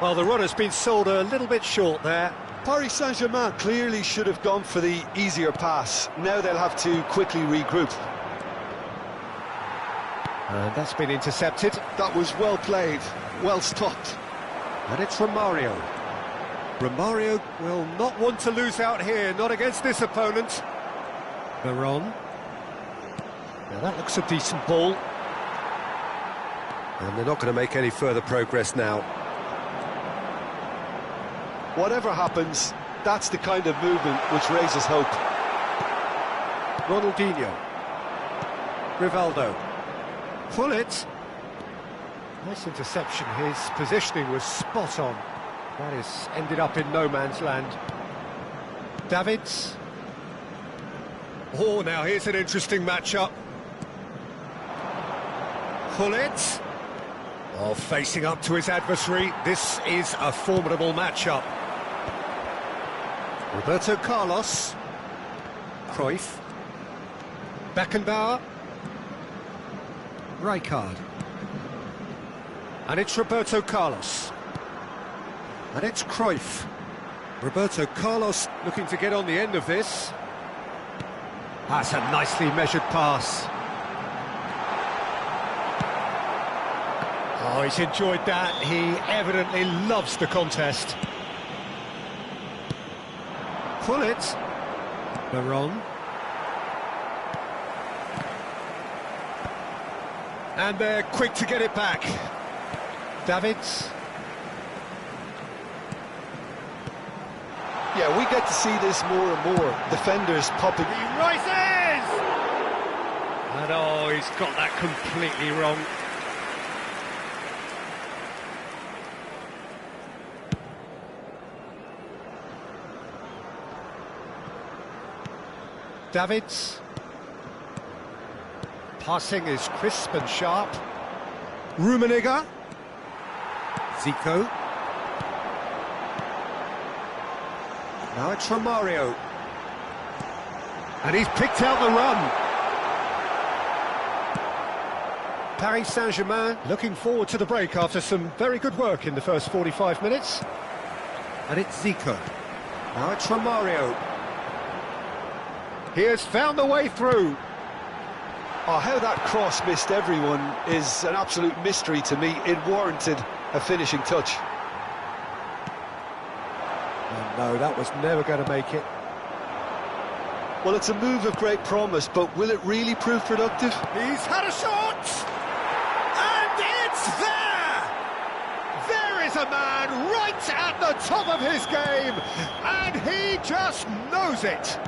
Well, the run has been sold a little bit short there. Paris Saint-Germain clearly should have gone for the easier pass. Now they'll have to quickly regroup. And that's been intercepted. That was well played, well stopped. And it's Romario. Romario will not want to lose out here, not against this opponent. Veron. Now that looks a decent ball. And they're not going to make any further progress now. Whatever happens, that's the kind of movement which raises hope. Ronaldinho. Rivaldo. Pullet. Nice interception. His positioning was spot on. That is ended up in no man's land. Davids. Oh, now here's an interesting matchup. Pullet. Oh, facing up to his adversary. This is a formidable matchup. Roberto Carlos. Cruyff. Beckenbauer. Rijkaard. And it's Roberto Carlos. And it's Cruyff. Roberto Carlos looking to get on the end of this. That's a nicely measured pass. Oh, he's enjoyed that. He evidently loves the contest. Pullet. Veron. And they're quick to get it back. Davids. Yeah, we get to see this more and more. Defenders popping. He rises! And oh, he's got that completely wrong. Davids. Passing is crisp and sharp. Rummenigge. Zico. Now it's Romario. And he's picked out the run. Paris Saint-Germain looking forward to the break after some very good work in the first 45 minutes. And it's Zico. Now it's Romario. He has found the way through. Oh, how that cross missed everyone is an absolute mystery to me. It warranted a finishing touch. Oh, no, that was never going to make it. Well, it's a move of great promise, but will it really prove productive? He's had a shot! And it's there! There is a man right at the top of his game, and he just knows it.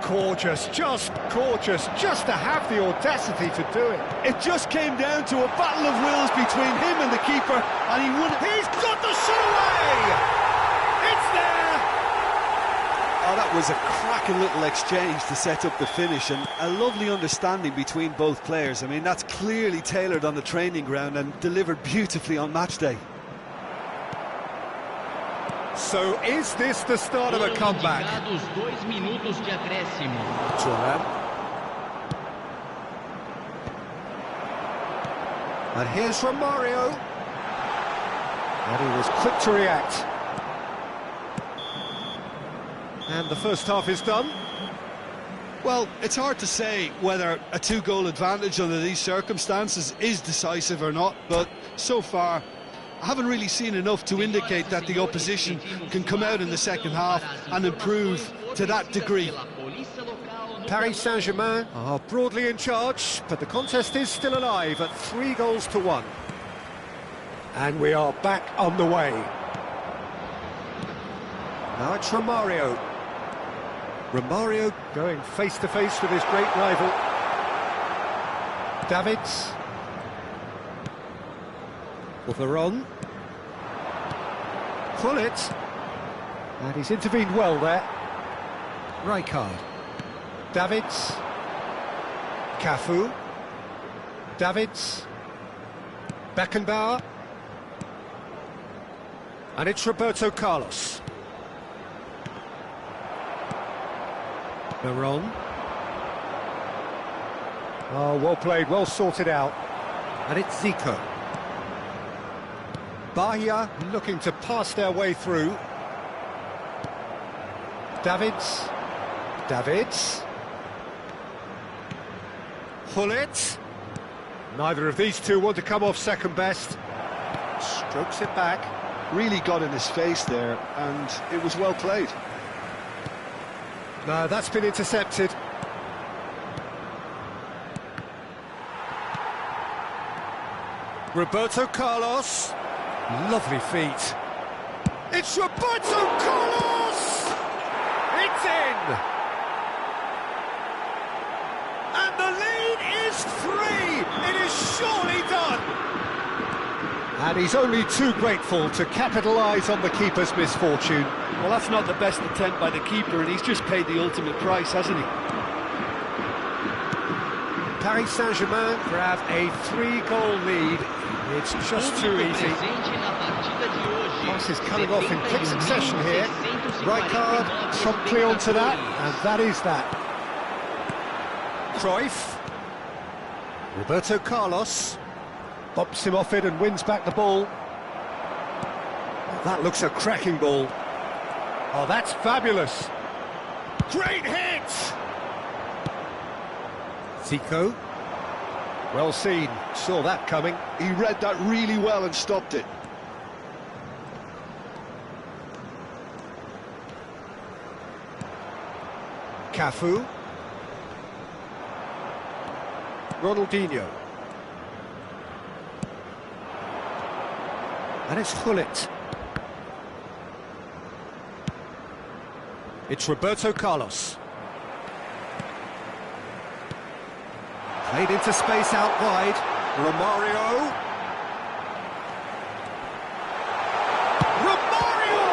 Gorgeous, just to have the audacity to do it. It just came down to a battle of wills between him and the keeper, and he would... He's got the shot away! It's there! Oh, that was a cracking little exchange to set up the finish, and a lovely understanding between both players. I mean, that's clearly tailored on the training ground and delivered beautifully on match day. So is this the start of a comeback? And here's Romario. And he was quick to react. And the first half is done. Well, it's hard to say whether a two-goal advantage under these circumstances is decisive or not, but so far I haven't really seen enough to indicate that the opposition can come out in the second half and improve to that degree. Paris Saint-Germain are broadly in charge, but the contest is still alive at 3-1. And we are back on the way. Now it's Romario. Romario going face-to-face with his great rival. Davids. Veron. Pullet. And he's intervened well there. Rijkaard. Davids. Cafu. Davids. Beckenbauer. And it's Roberto Carlos. Veron. Oh, well played, well sorted out. And it's Zico. Bahia looking to pass their way through. Davids. Davids. Pullet. Neither of these two want to come off second best. Strokes it back. Really got in his face there, and it was well played. No, that's been intercepted. Roberto Carlos. Lovely feet. It's Roberto Carlos! It's in! And the lead is 3! It is surely done! And he's only too grateful to capitalise on the keeper's misfortune. Well, that's not the best attempt by the keeper, and he's just paid the ultimate price, hasn't he? Paris Saint-Germain grab a 3-goal lead. It's just too easy. Pass is coming off in quick succession here. Rijkaard promptly onto that, and that is that. Cruyff. Roberto Carlos. Bops him off it and wins back the ball. That looks a cracking ball. Oh, that's fabulous. Great hit! Zico. Well seen, saw that coming. He read that really well and stopped it. Cafu. Ronaldinho. And it's Gullit. It's Roberto Carlos. Played into space out wide. Romario. Romario!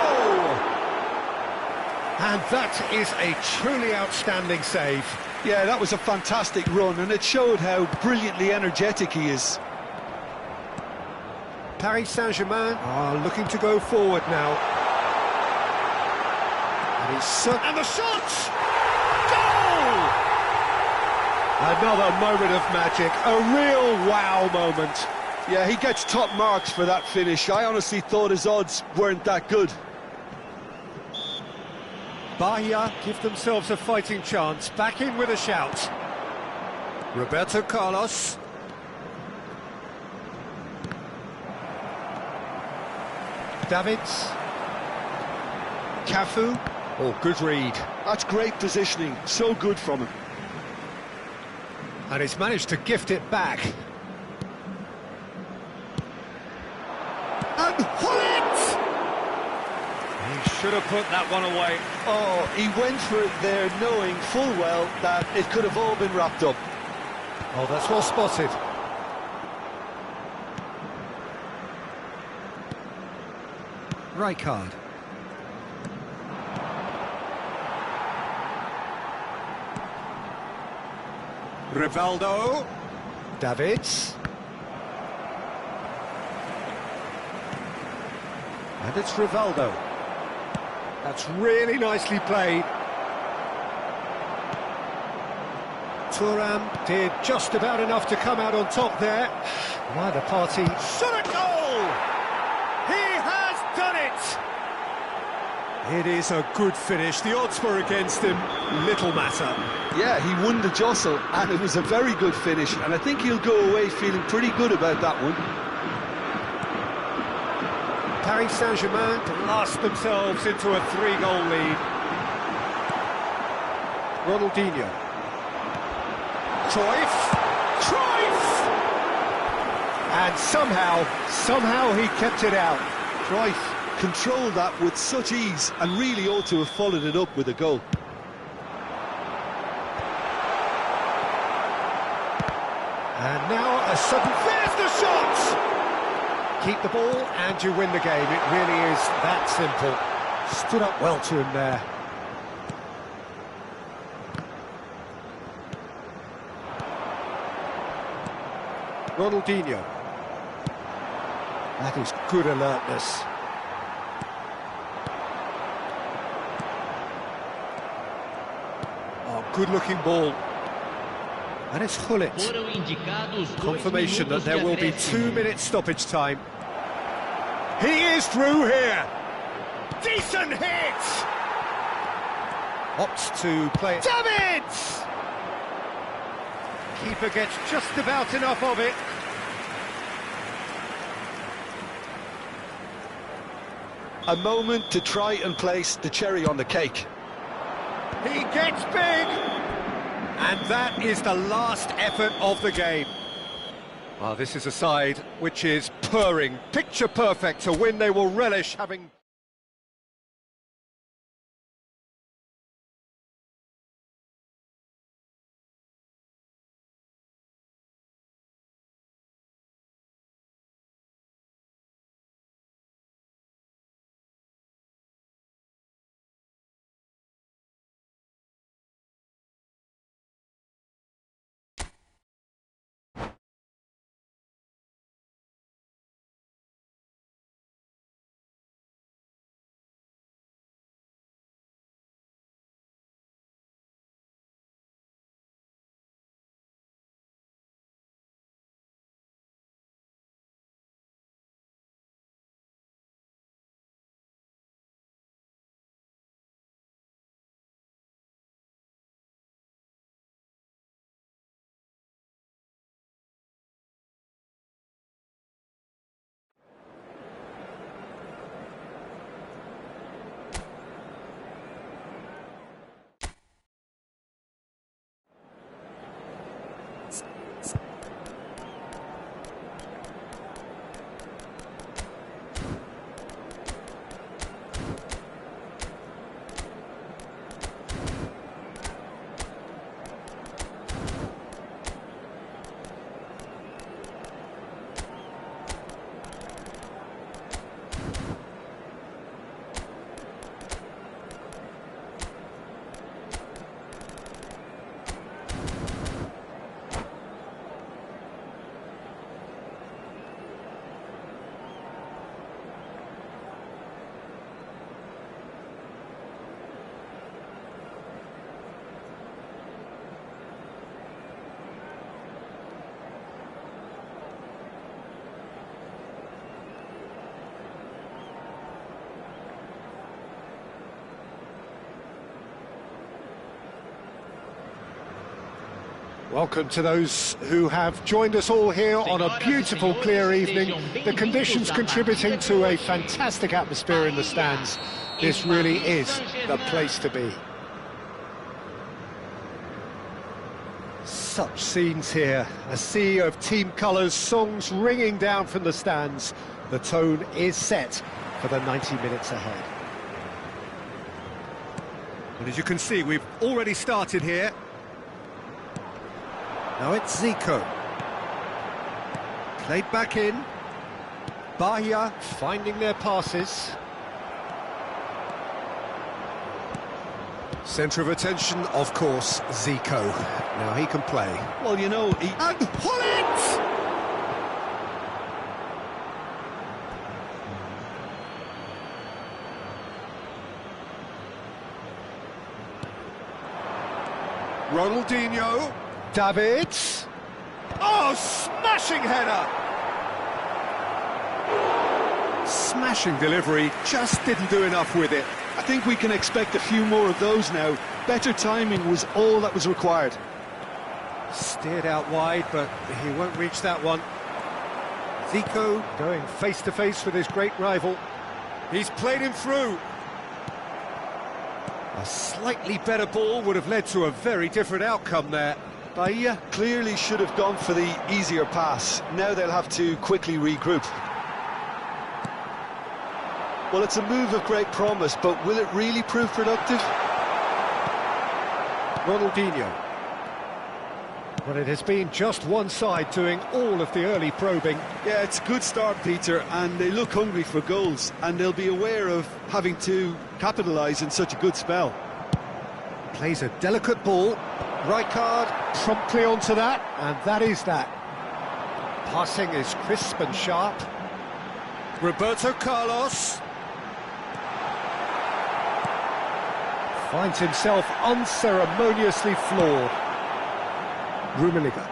And that is a truly outstanding save. Yeah, that was a fantastic run, and it showed how brilliantly energetic he is. Paris Saint-Germain are looking to go forward now. And the shot! Goal! Another moment of magic, a real wow moment. Yeah, he gets top marks for that finish. I honestly thought his odds weren't that good. Bahia give themselves a fighting chance, back in with a shout. Roberto Carlos. Davids. Cafu. Oh, good read. That's great positioning, so good from him. And he's managed to gift it back. And Hullet! He should have put that one away. Oh, he went for it there, knowing full well that it could have all been wrapped up. Oh, that's well spotted. Right card. Rivaldo. Davids. And it's Rivaldo. That's really nicely played. Thuram did just about enough to come out on top there. Neither party shot a goal! He has done it! It is a good finish. The odds were against him. Little matter. Yeah, he won the jostle, and it was a very good finish, and I think he'll go away feeling pretty good about that one. Paris Saint-Germain blast themselves into a 3-goal lead. Ronaldinho. Cruyff! And somehow he kept it out. Cruyff controlled that with such ease and really ought to have followed it up with a goal. And now a sudden... There's the shot! Keep the ball and you win the game. It really is that simple. Stood up well to him there. Ronaldinho. That is good alertness. Oh, good-looking ball. And it's Hullet. Confirmation that there will be 2 minutes stoppage time. He is through here. Decent hit. Opts to play it. Davids! Keeper gets just about enough of it. A moment to try and place the cherry on the cake. He gets big! And that is the last effort of the game. Well, this is a side which is purring, picture perfect to win. They will relish having... Welcome to those who have joined us all here on a beautiful, clear evening. The conditions contributing to a fantastic atmosphere in the stands. This really is the place to be. Such scenes here, a sea of team colours, songs ringing down from the stands. The tone is set for the 90 minutes ahead. And as you can see, we've already started here. Now it's Zico. Played back in. Bahia finding their passes. Centre of attention, of course, Zico. Now he can play. Well, you know, he... And pull it! Ronaldinho. Davids. Oh, smashing header! Smashing delivery, just didn't do enough with it. I think we can expect a few more of those now. Better timing was all that was required. Steered out wide, but he won't reach that one. Zico going face-to-face with his great rival. He's played him through. A slightly better ball would have led to a very different outcome there. Bahia clearly should have gone for the easier pass. Now they'll have to quickly regroup. Well, it's a move of great promise, but will it really prove productive? Ronaldinho. Well, it has been just one side doing all of the early probing. Yeah, it's a good start, Peter, and they look hungry for goals, and they'll be aware of having to capitalise in such a good spell. Plays a delicate ball. Rijkaard promptly onto that, and that is that. Passing is crisp and sharp. Roberto Carlos finds himself unceremoniously floored. Rummenigge.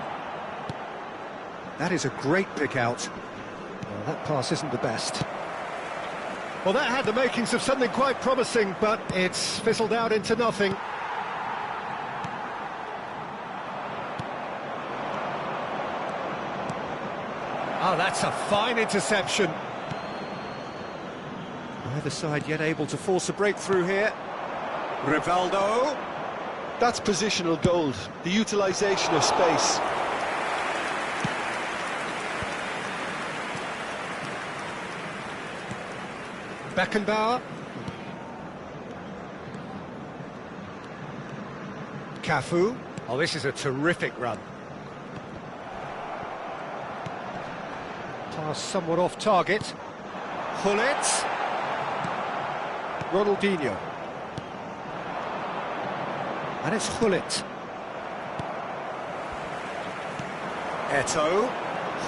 That is a great pick out. Well, that pass isn't the best. Well, that had the makings of something quite promising, but it's fizzled out into nothing. Oh, that's a fine interception. Neither side yet able to force a breakthrough here. Rivaldo. That's positional gold, the utilisation of space. Beckenbauer. Cafu. Oh, this is a terrific run. Pass somewhat off target. Gullit. Ronaldinho. And it's Gullit. Eto'o.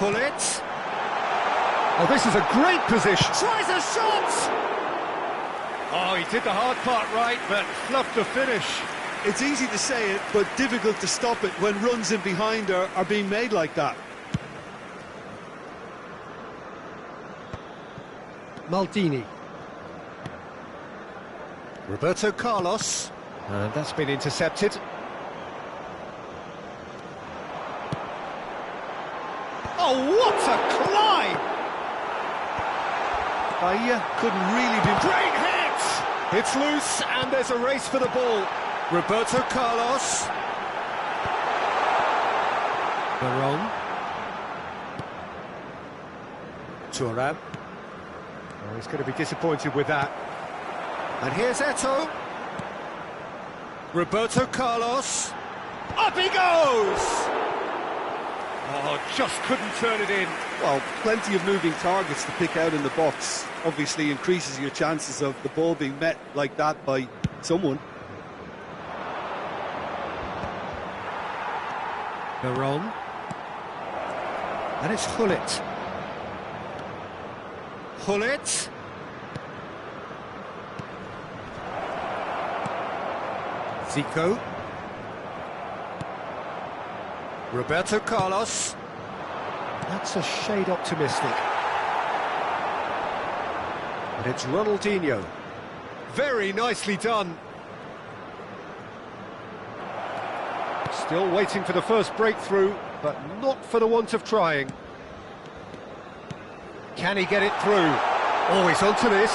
Gullit. Oh, this is a great position. Tries a shot! Oh, he did the hard part right, but fluffed the finish. It's easy to say it, but difficult to stop it when runs in behind are being made like that. Maldini. Roberto Carlos. And that's been intercepted. Oh, what a climb! Bahia couldn't really be... Great hit! It's loose, and there's a race for the ball. Roberto Carlos. Baron. Thuram. Oh, he's going to be disappointed with that. And here's Eto'o. Roberto Carlos. Up he goes! Oh, just couldn't turn it in. Well, plenty of moving targets to pick out in the box. Obviously increases your chances of the ball being met like that by someone. Baron. And it's Gullit. Gullit. Zico. Roberto Carlos. That's a shade optimistic. And it's Ronaldinho. Very nicely done. Still waiting for the first breakthrough, but not for the want of trying. Can he get it through? Oh, he's onto this.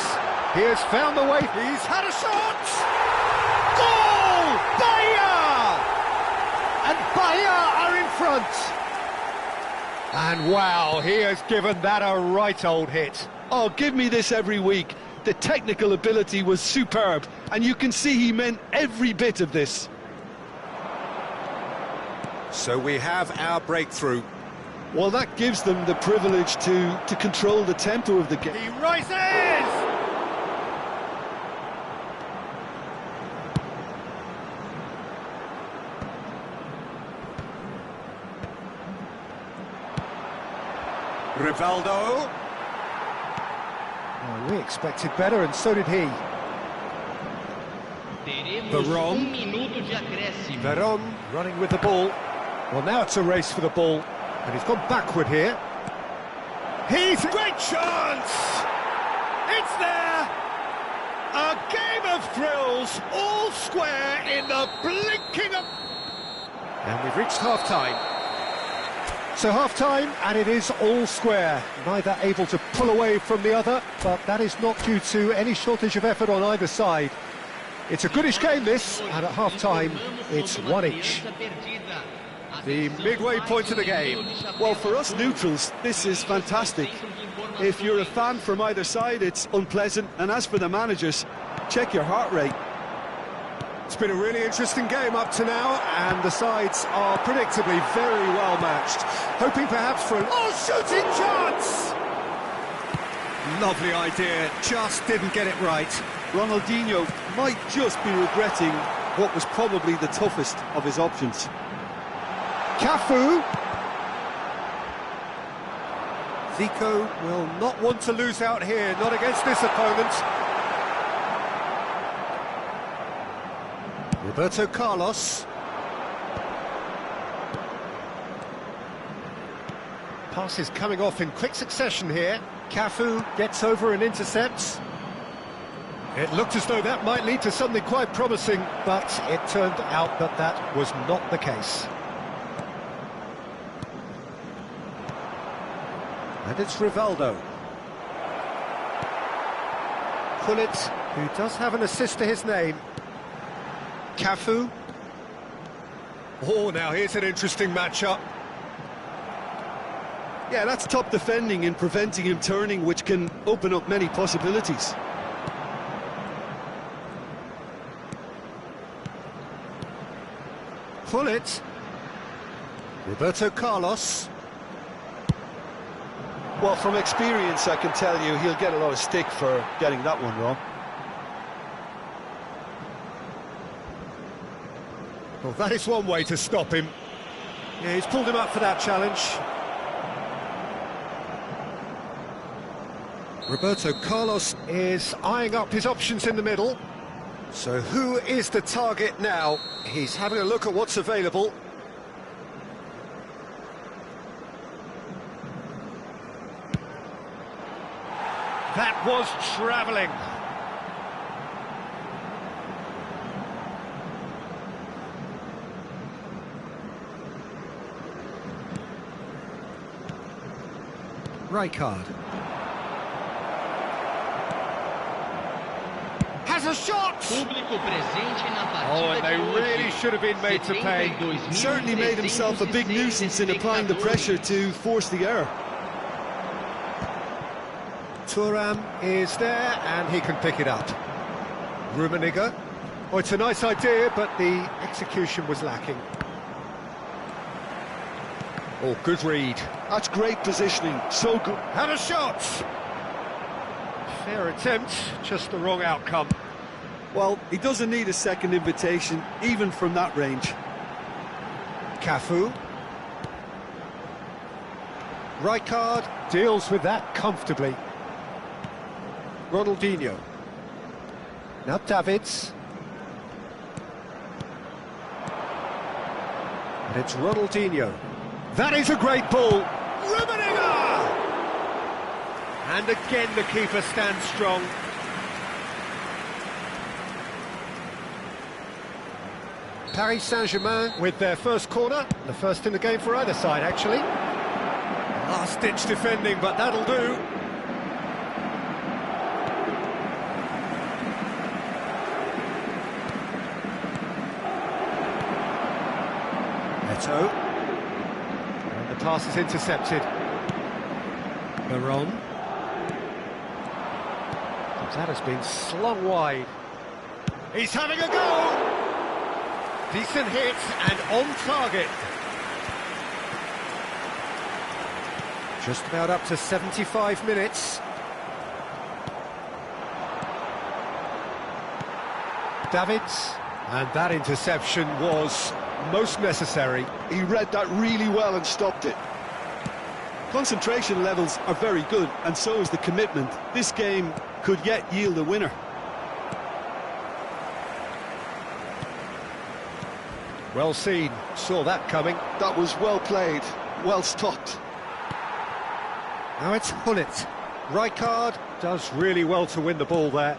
He has found the way. He's had a shot! Goal! Bahia! And Bahia are in front. And wow, he has given that a right old hit. Oh, give me this every week. The technical ability was superb, and you can see he meant every bit of this. So we have our breakthrough. Well, that gives them the privilege to control the tempo of the game. He rises! Rivaldo. Oh, we expected better, and so did he. Veron running with the ball. Well, now it's a race for the ball, and he's gone backward here. He's a great chance! It's there! A game of thrills, all square in the blinking of... And we've reached half-time. So half-time, and it is all square. Neither able to pull away from the other, but that is not due to any shortage of effort on either side. It's a goodish game, this, and at half-time, it's one each. The midway point of the game. Well, for us neutrals, this is fantastic. If you're a fan from either side, it's unpleasant. And as for the managers, check your heart rate. It's been a really interesting game up to now, and the sides are predictably very well matched. Hoping perhaps for an... Oh, shooting chance! Lovely idea, just didn't get it right. Ronaldinho might just be regretting what was probably the toughest of his options. Cafu. Zico will not want to lose out here, not against this opponent. Roberto Carlos. Passes coming off in quick succession here. Cafu gets over and intercepts. It looked as though that might lead to something quite promising, but it turned out that that was not the case. And it's Rivaldo. Pullet, who does have an assist to his name. Cafu. Oh, now here's an interesting matchup. Yeah, that's top defending and preventing him turning, which can open up many possibilities. Pullet. Roberto Carlos. Well, from experience, I can tell you he'll get a lot of stick for getting that one wrong. Well, that is one way to stop him. Yeah, he's pulled him up for that challenge. Roberto Carlos is eyeing up his options in the middle. So who is the target now? He's having a look at what's available. That was travelling. Rijkaard. Has a shot! Oh, and they really should have been made to pay. Certainly made himself a big nuisance in applying the pressure to force the error. Thuram is there, and he can pick it up. Rummenigge. Oh, it's a nice idea, but the execution was lacking. Oh, good read. That's great positioning, so good. Had a shot! Fair attempt, just the wrong outcome. Well, he doesn't need a second invitation, even from that range. Cafu. Rijkaard deals with that comfortably. Ronaldinho. Now Davids. And it's Ronaldinho. That is a great ball. Rummenigge! And again the keeper stands strong. Paris Saint-Germain with their first corner, the first in the game for either side, actually. Last-ditch defending, but that'll do. Neto. And the pass is intercepted. Baron. That has been slung wide. He's having a go! Decent hit and on target. Just about up to 75 minutes. Davids, and that interception was most necessary. He read that really well and stopped it. Concentration levels are very good, and so is the commitment. This game could yet yield a winner. Well seen, saw that coming. That was well played, well stopped. Now it's Hullet. Rijkaard does really well to win the ball there.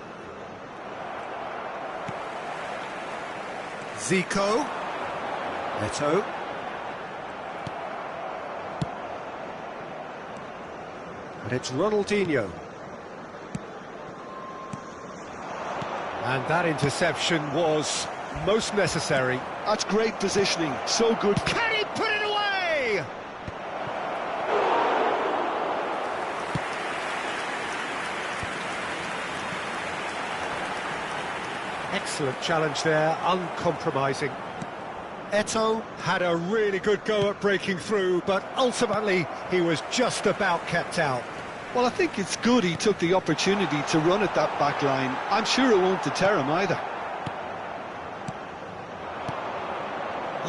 Zico. Neto. And it's Ronaldinho. And that interception was most necessary. That's great positioning, so good. Can he put it away? Excellent challenge there, uncompromising. Eto'o had a really good go at breaking through, but ultimately he was just about kept out. Well, I think it's good he took the opportunity to run at that back line. I'm sure it won't deter him either.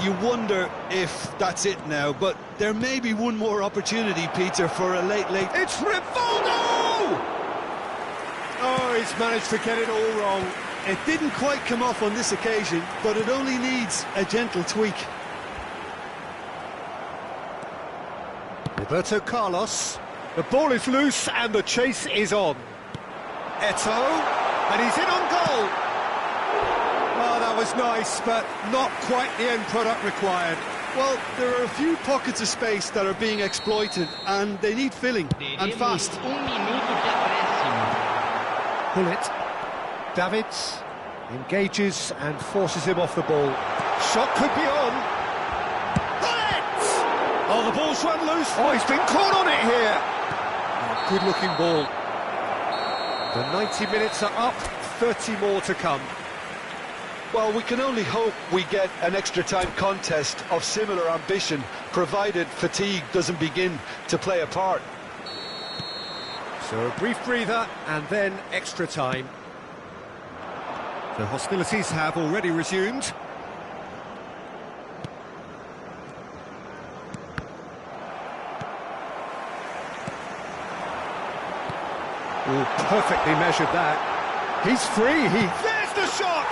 You wonder if that's it now, but there may be one more opportunity, Peter, for a late... It's Rivaldo! Oh, he's managed to get it all wrong. It didn't quite come off on this occasion, but it only needs a gentle tweak. Roberto Carlos. The ball is loose and the chase is on. Eto'o, and he's in on goal. Oh, that was nice, but not quite the end product required. Well, there are a few pockets of space that are being exploited, and they need filling, and fast. Hullet. Davids engages and forces him off the ball. Shot could be on. Hullet! Oh, the ball's run loose. Oh, he's been caught on it here. Oh, good-looking ball. The 90 minutes are up, 30 more to come. Well, we can only hope we get an extra-time contest of similar ambition, provided fatigue doesn't begin to play a part. So a brief breather and then extra time. The hostilities have already resumed. Oh, perfectly measured that. He's free, There's the shot!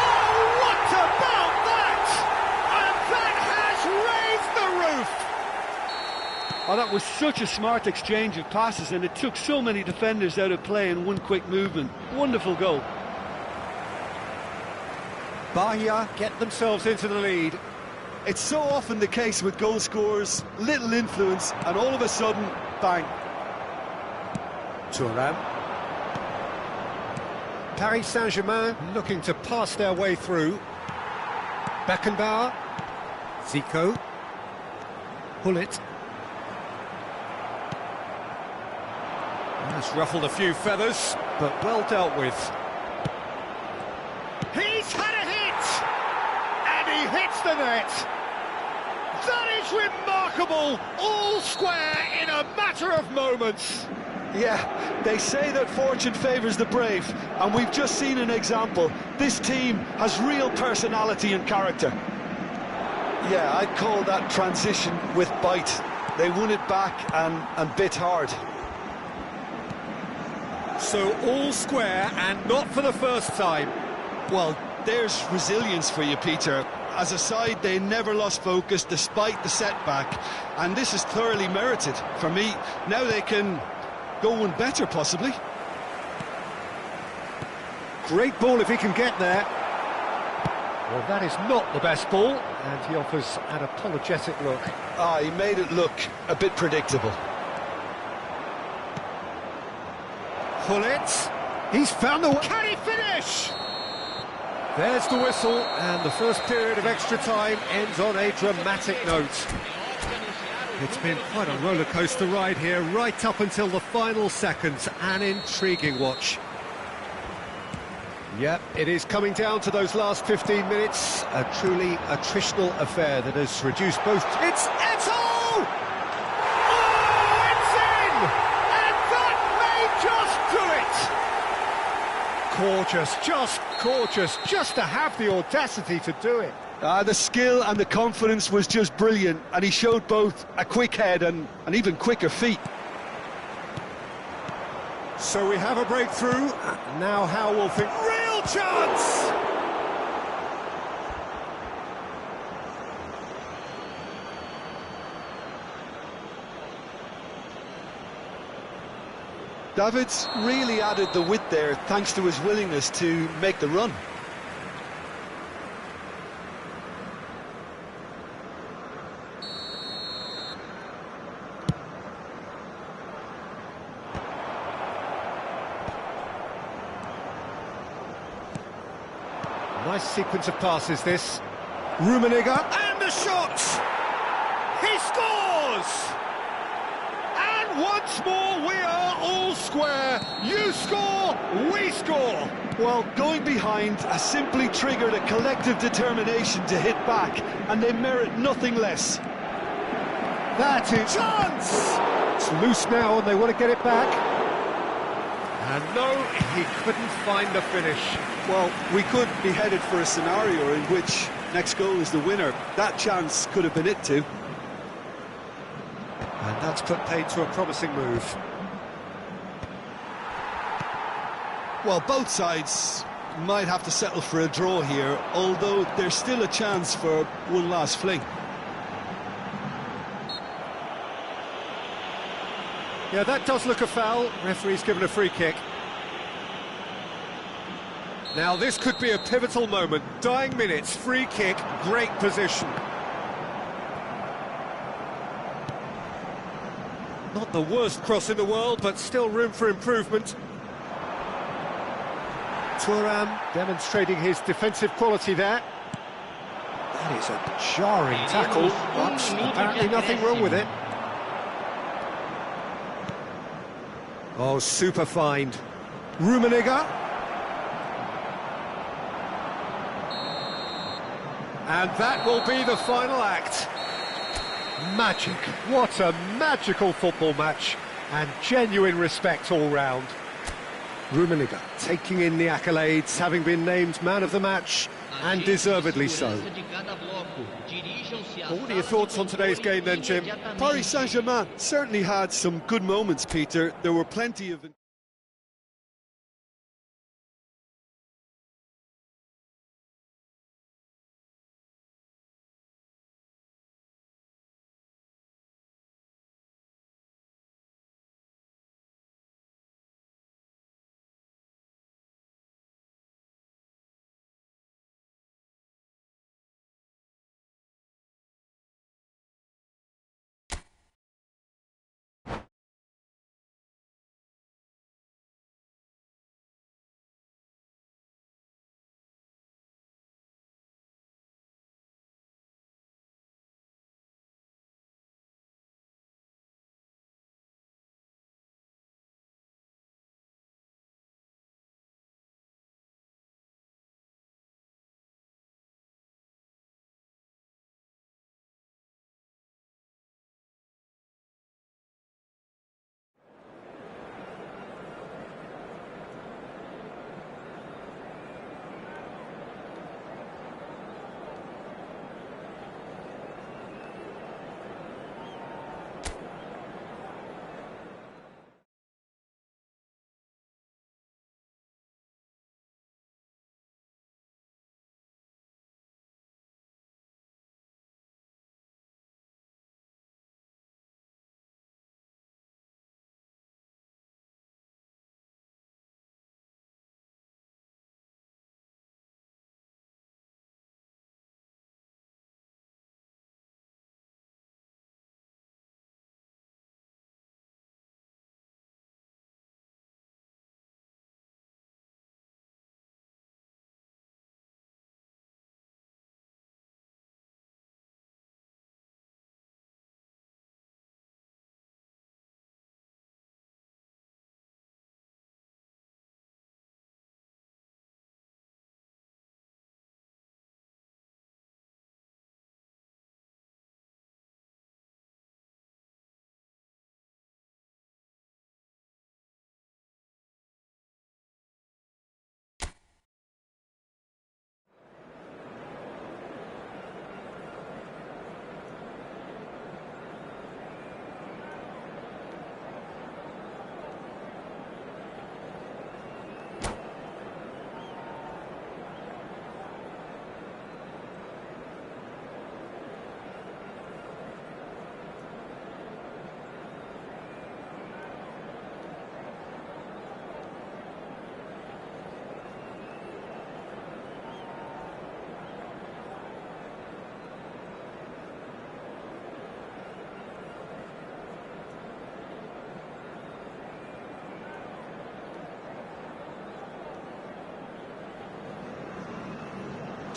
Oh, what about that? And that has raised the roof! Oh, that was such a smart exchange of passes, and it took so many defenders out of play in one quick movement. Wonderful goal. Bahia get themselves into the lead. It's so often the case with goal scorers, little influence, and all of a sudden, bang. Thuram. Paris Saint-Germain looking to pass their way through. Beckenbauer. Zico. Hullet. Has ruffled a few feathers, but well dealt with. He's had a hit! And he hits the net! That is remarkable! All square in a matter of moments! Yeah, they say that fortune favours the brave, and we've just seen an example. This team has real personality and character. Yeah, I'd call that transition with bite. They won it back and bit hard. So all square and not for the first time. Well, there's resilience for you, Peter. As a side, they never lost focus despite the setback, and this is thoroughly merited for me. Now they can go one better, possibly. Great ball if he can get there. Well, that is not the best ball, and he offers an apologetic look. He made it look a bit predictable. Pullet, he's found the... Can he finish? There's the whistle, and the first period of extra time ends on a dramatic note. It's been quite a rollercoaster ride here, right up until the final seconds. An intriguing watch. Yep, it is coming down to those last 15 minutes. A truly attritional affair that has reduced both... It's Eto'o! Oh, it's in! And that may just do it! Gorgeous, just gorgeous, just to have the audacity to do it. The skill and the confidence was just brilliant, and he showed both a quick head and even quicker feet. So we have a breakthrough. Now Howe will think, real chance! David's really added the width there thanks to his willingness to make the run. Nice sequence of passes, this. Rummenigge, and the shot! He scores! And once more, we are all square. You score, we score. Well, going behind has simply triggered a collective determination to hit back, and they merit nothing less. That is... Chance! It's loose now, and they want to get it back. And no, he couldn't find the finish. Well, we could be headed for a scenario in which next goal is the winner. That chance could have been it too. And that's put paid to a promising move. Well, both sides might have to settle for a draw here, although there's still a chance for one last fling. Yeah, that does look a foul. Referee's given a free kick. Now this could be a pivotal moment. Dying minutes, free kick, great position. Not the worst cross in the world, but still room for improvement. Thuram demonstrating his defensive quality there. That is a jarring tackle, but apparently nothing wrong with it. Oh, super find. Rummenigge. And that will be the final act. Magic. What a magical football match. And genuine respect all round. Rummenigge taking in the accolades, having been named man of the match, and deservedly so. What are your thoughts on today's game then, Jim? Paris Saint-Germain certainly had some good moments, Peter. There were plenty of...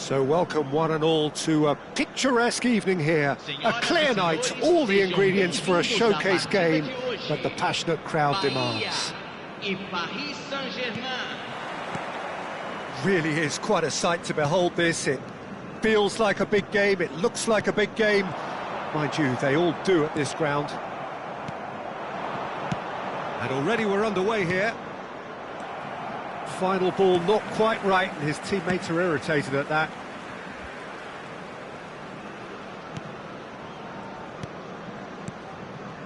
So welcome one and all to a picturesque evening here. A clear night, all the ingredients for a showcase game that the passionate crowd demands. Really is quite a sight to behold this. It feels like a big game, it looks like a big game. Mind you, they all do at this ground. And already we're underway here. Final ball not quite right, and his teammates are irritated at that.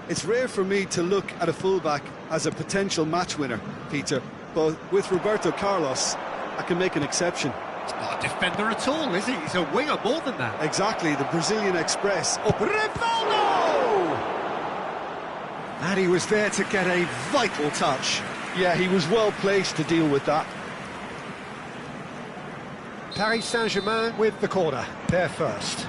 It's rare for me to look at a fullback as a potential match winner, Peter, but with Roberto Carlos, I can make an exception. He's not a defender at all, is he? He's a winger more than that. Exactly, the Brazilian Express. Up Rivaldo! And he was there to get a vital touch. Yeah, he was well placed to deal with that. Paris Saint-Germain with the corner, there first.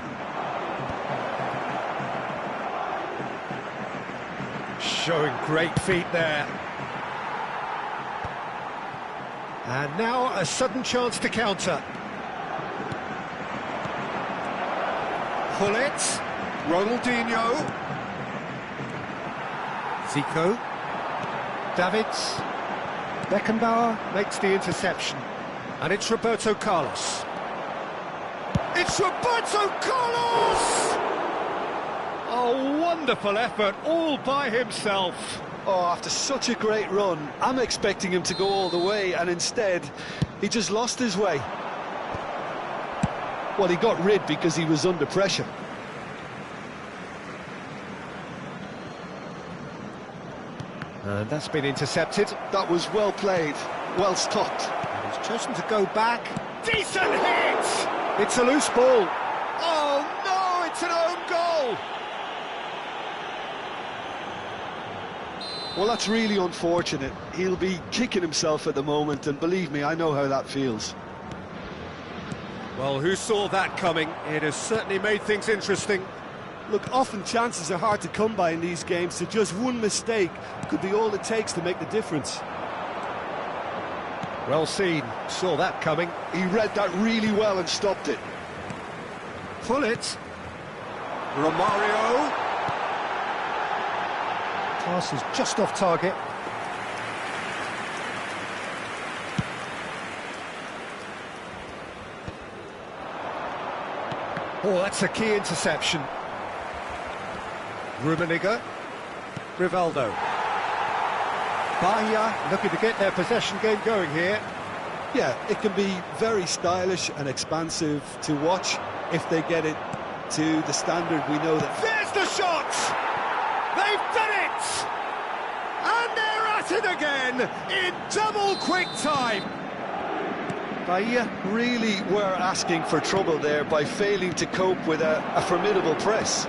Showing great feet there. And now a sudden chance to counter. Gullit, Ronaldinho, Zico, Davids, Beckenbauer makes the interception. And it's Roberto Carlos. It's Roberto Carlos! A wonderful effort, all by himself. Oh, after such a great run, I'm expecting him to go all the way, and instead, he just lost his way. Well, he got rid because he was under pressure. And that's been intercepted. That was well played, well stopped. And he's chosen to go back. Decent hit! It's a loose ball. Oh no, it's an own goal! Well, that's really unfortunate. He'll be kicking himself at the moment, and believe me, I know how that feels. Well, who saw that coming? It has certainly made things interesting. Look, often chances are hard to come by in these games, so just one mistake could be all it takes to make the difference. Well seen, saw that coming. He read that really well and stopped it. Gullit, Romario. Pass is just off target. Oh, that's a key interception. Rummenigge, Rivaldo. Bahia looking to get their possession game going here. Yeah, it can be very stylish and expansive to watch if they get it to the standard we know that. There's the shot! They've done it! And they're at it again in double quick time. Bahia really were asking for trouble there by failing to cope with a formidable press.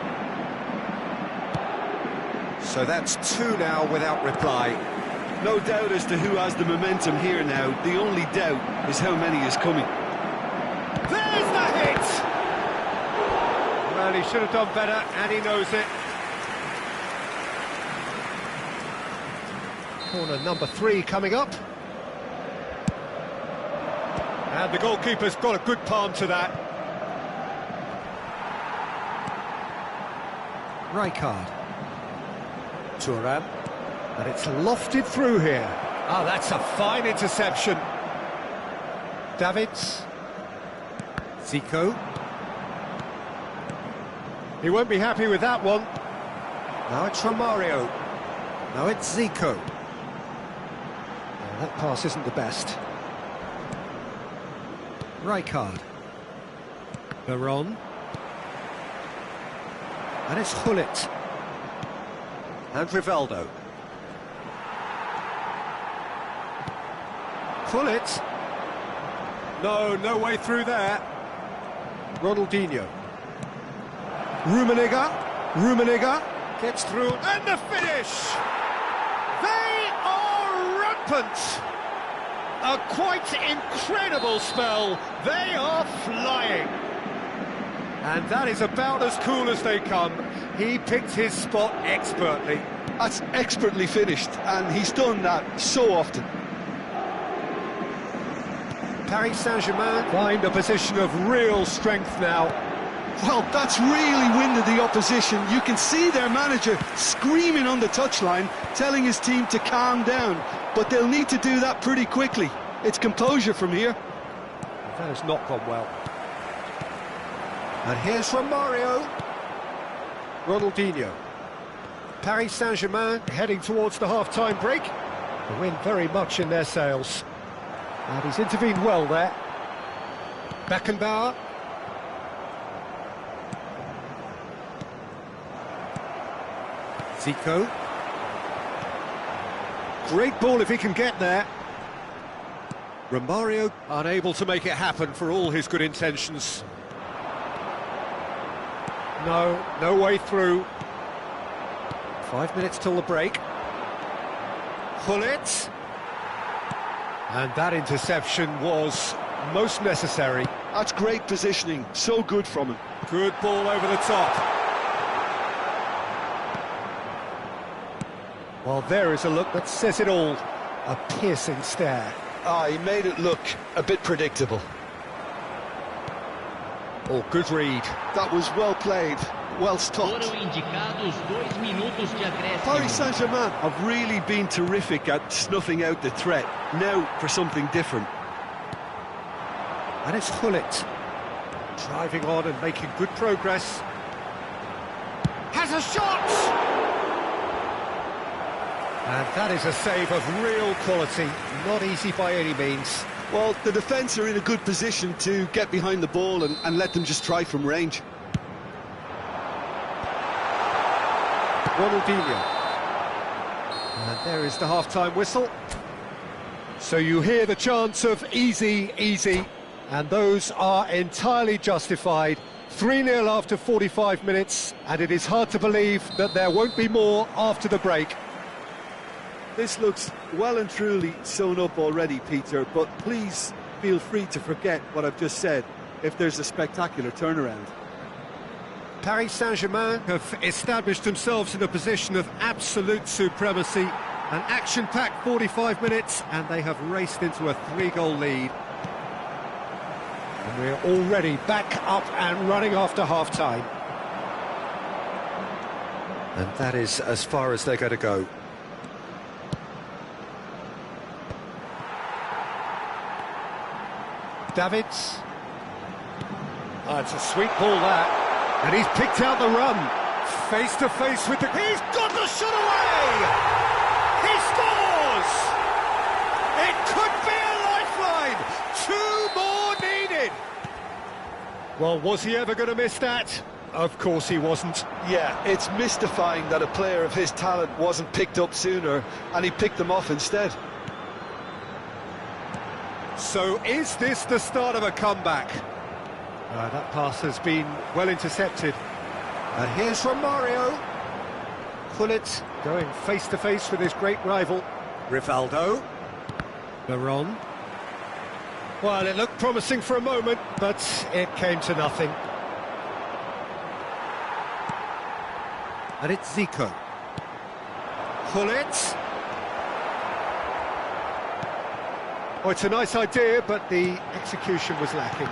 So that's two now without reply. No doubt as to who has the momentum here now. The only doubt is how many is coming. There's the hit! Well, he should have done better, and he knows it. Corner number 3 coming up. And the goalkeeper's got a good palm to that. Rijkaard. Thuram. And it's lofted through here. Oh, that's a fine interception. Davids. Zico. He won't be happy with that one. Now it's Romario. Now it's Zico. That pass isn't the best. Rijkaard. Baron. And it's Gullit. And Rivaldo. Gullit. No way through there. Ronaldinho. Rummenigge gets through, and the finish! They are rampant! A quite incredible spell. They are flying. And that is about as cool as they come. He picked his spot expertly. That's expertly finished, and he's done that so often. Paris Saint-Germain find a position of real strength now. Well, that's really winded the opposition. You can see their manager screaming on the touchline, telling his team to calm down. But they'll need to do that pretty quickly. It's composure from here. That has not gone well. And here's from Mario. Ronaldinho. Paris Saint-Germain heading towards the half-time break. The wind very much in their sails. And he's intervened well there. Beckenbauer. Zico. Great ball if he can get there. Romario unable to make it happen for all his good intentions. No way through. 5 minutes till the break. Gullit. And that interception was most necessary. That's great positioning, so good from him. Good ball over the top. Well, there is a look that says it all. A piercing stare. He made it look a bit predictable. Oh, good read. That was well played, well stopped. Paris Saint-Germain have really been terrific at snuffing out the threat. Now for something different. And it's Gullit. Driving on and making good progress. Has a shot! And that is a save of real quality, not easy by any means. Well, the defence are in a good position to get behind the ball and let them just try from range. Ronaldinho. And there is the half-time whistle. So you hear the chants of easy, easy, and those are entirely justified. 3-0 after 45 minutes, and it is hard to believe that there won't be more after the break. This looks well and truly sewn up already, Peter, but please feel free to forget what I've just said if there's a spectacular turnaround. Paris Saint-Germain have established themselves in a position of absolute supremacy. An action-packed 45 minutes, and they have raced into a 3-goal lead. And we're already back up and running after half-time. And that is as far as they're going to go. Davids. Oh, it's a sweet ball that. And he's picked out the run. Face to face with the... He's got the shot away! He scores! It could be a lifeline! 2 more needed! Well, was he ever going to miss that? Of course he wasn't. Yeah, it's mystifying that a player of his talent wasn't picked up sooner, and he picked them off instead. So is this the start of a comeback? That pass has been well intercepted. And here's from Mario. Gullit going face-to-face with his great rival. Rivaldo. Baron. Well, it looked promising for a moment, but it came to nothing. And it's Zico. Gullit. Oh, it's a nice idea, but the execution was lacking.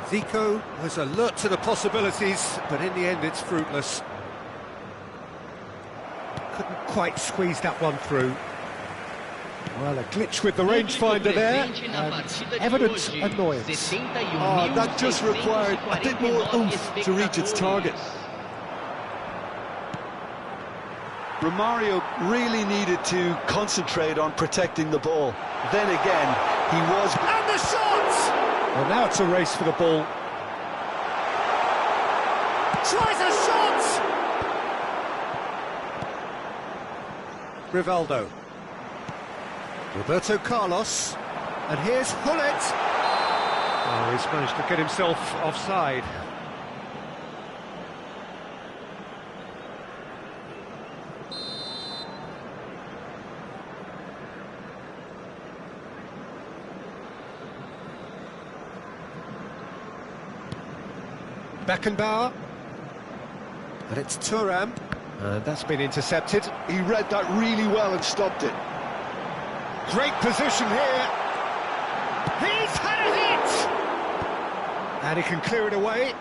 Zico was alert to the possibilities, but in the end it's fruitless. Couldn't quite squeeze that one through. Well, a glitch with the rangefinder there, and evident annoyance. That just required a bit more oomph to reach its target. Romario really needed to concentrate on protecting the ball. Then again, he was... And the shot! Well, now it's a race for the ball. Tries a shot! Rivaldo. Roberto Carlos. And here's Gullit. Oh, he's managed to get himself offside. Beckenbauer. And it's Thuram. And that's been intercepted. He read that really well and stopped it. Great position here. He's had a hit! And he can clear it away.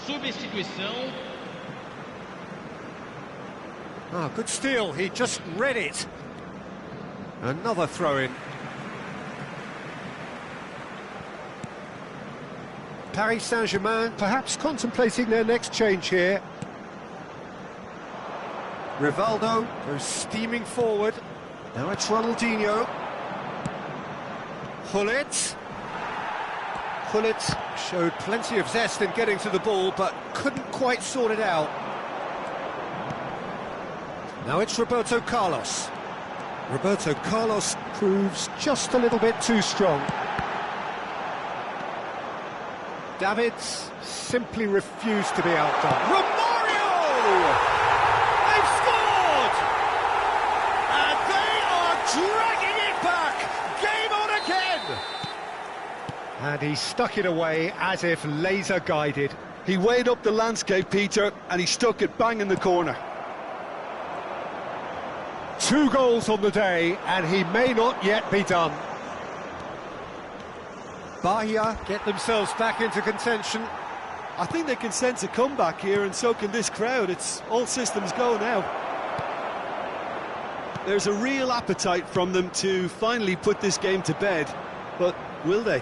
Substituição. Ah, good steal, he just read it. Another throw-in. Paris Saint-Germain perhaps contemplating their next change here. Rivaldo goes steaming forward. Now it's Ronaldinho. Gullit. Gullit showed plenty of zest in getting to the ball, but couldn't quite sort it out. Now it's Roberto Carlos. Roberto Carlos proves just a little bit too strong. Davids simply refused to be outdone. Romario! They've scored! And they are dragging it back! Game on again! And he stuck it away as if laser-guided. He weighed up the landscape, Peter, and he stuck it bang in the corner. 2 goals on the day, and he may not yet be done. Bahia get themselves back into contention. I think they can sense a comeback here, and so can this crowd. It's all systems go now. There's a real appetite from them to finally put this game to bed, but will they?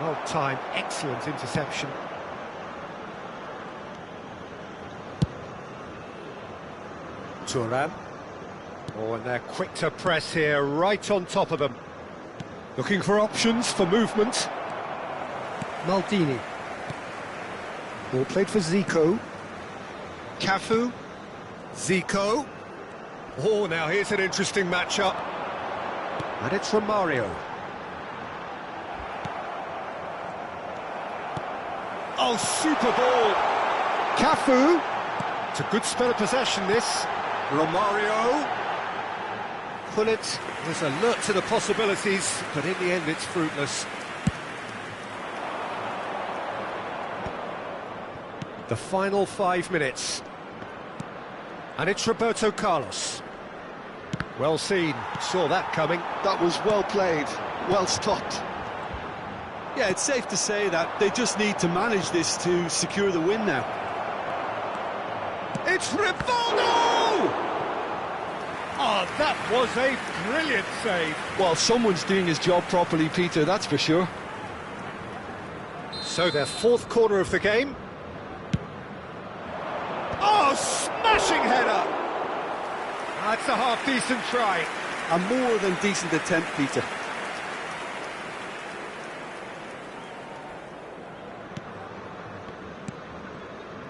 Well timed, excellent interception. Thuram. Oh, and they're quick to press here, right on top of them. Looking for options for movement. Maldini. Ball played for Zico. Cafu. Zico. Oh, now here's an interesting matchup. And it's Romario. Oh, super ball. Cafu. It's a good spell of possession, this. Romario. Gullit was alert to the possibilities, but in the end it's fruitless. The final 5 minutes. And it's Roberto Carlos. Well seen, saw that coming. That was well played, well stopped. Yeah, it's safe to say that they just need to manage this to secure the win now. It's Rivaldo! Oh, that was a brilliant save. Well, someone's doing his job properly, Peter, that's for sure. So their 4th corner of the game. Oh, smashing header! That's a half-decent try. A more than decent attempt, Peter.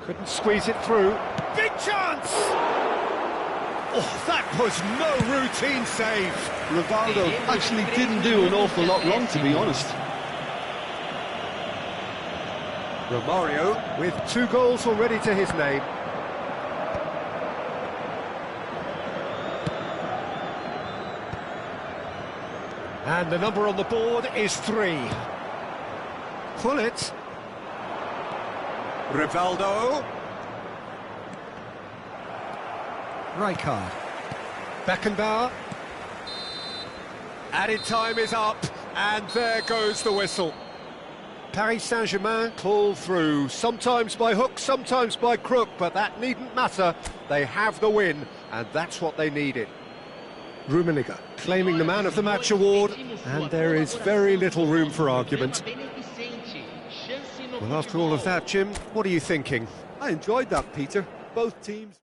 Couldn't squeeze it through. Big chance! Oh, that was no routine save. Rivaldo actually didn't do an awful lot wrong, to be honest. Romario with 2 goals already to his name. And the number on the board is 3. Gullit. Rivaldo. Rijkaard. Beckenbauer. Added time is up, and there goes the whistle. Paris Saint-Germain pull through, sometimes by hook, sometimes by crook, but that needn't matter. They have the win, and that's what they needed. Rummenigge claiming the Man of the Match award, and there is very little room for argument. Well, after all of that, Jim, what are you thinking? I enjoyed that, Peter. Both teams...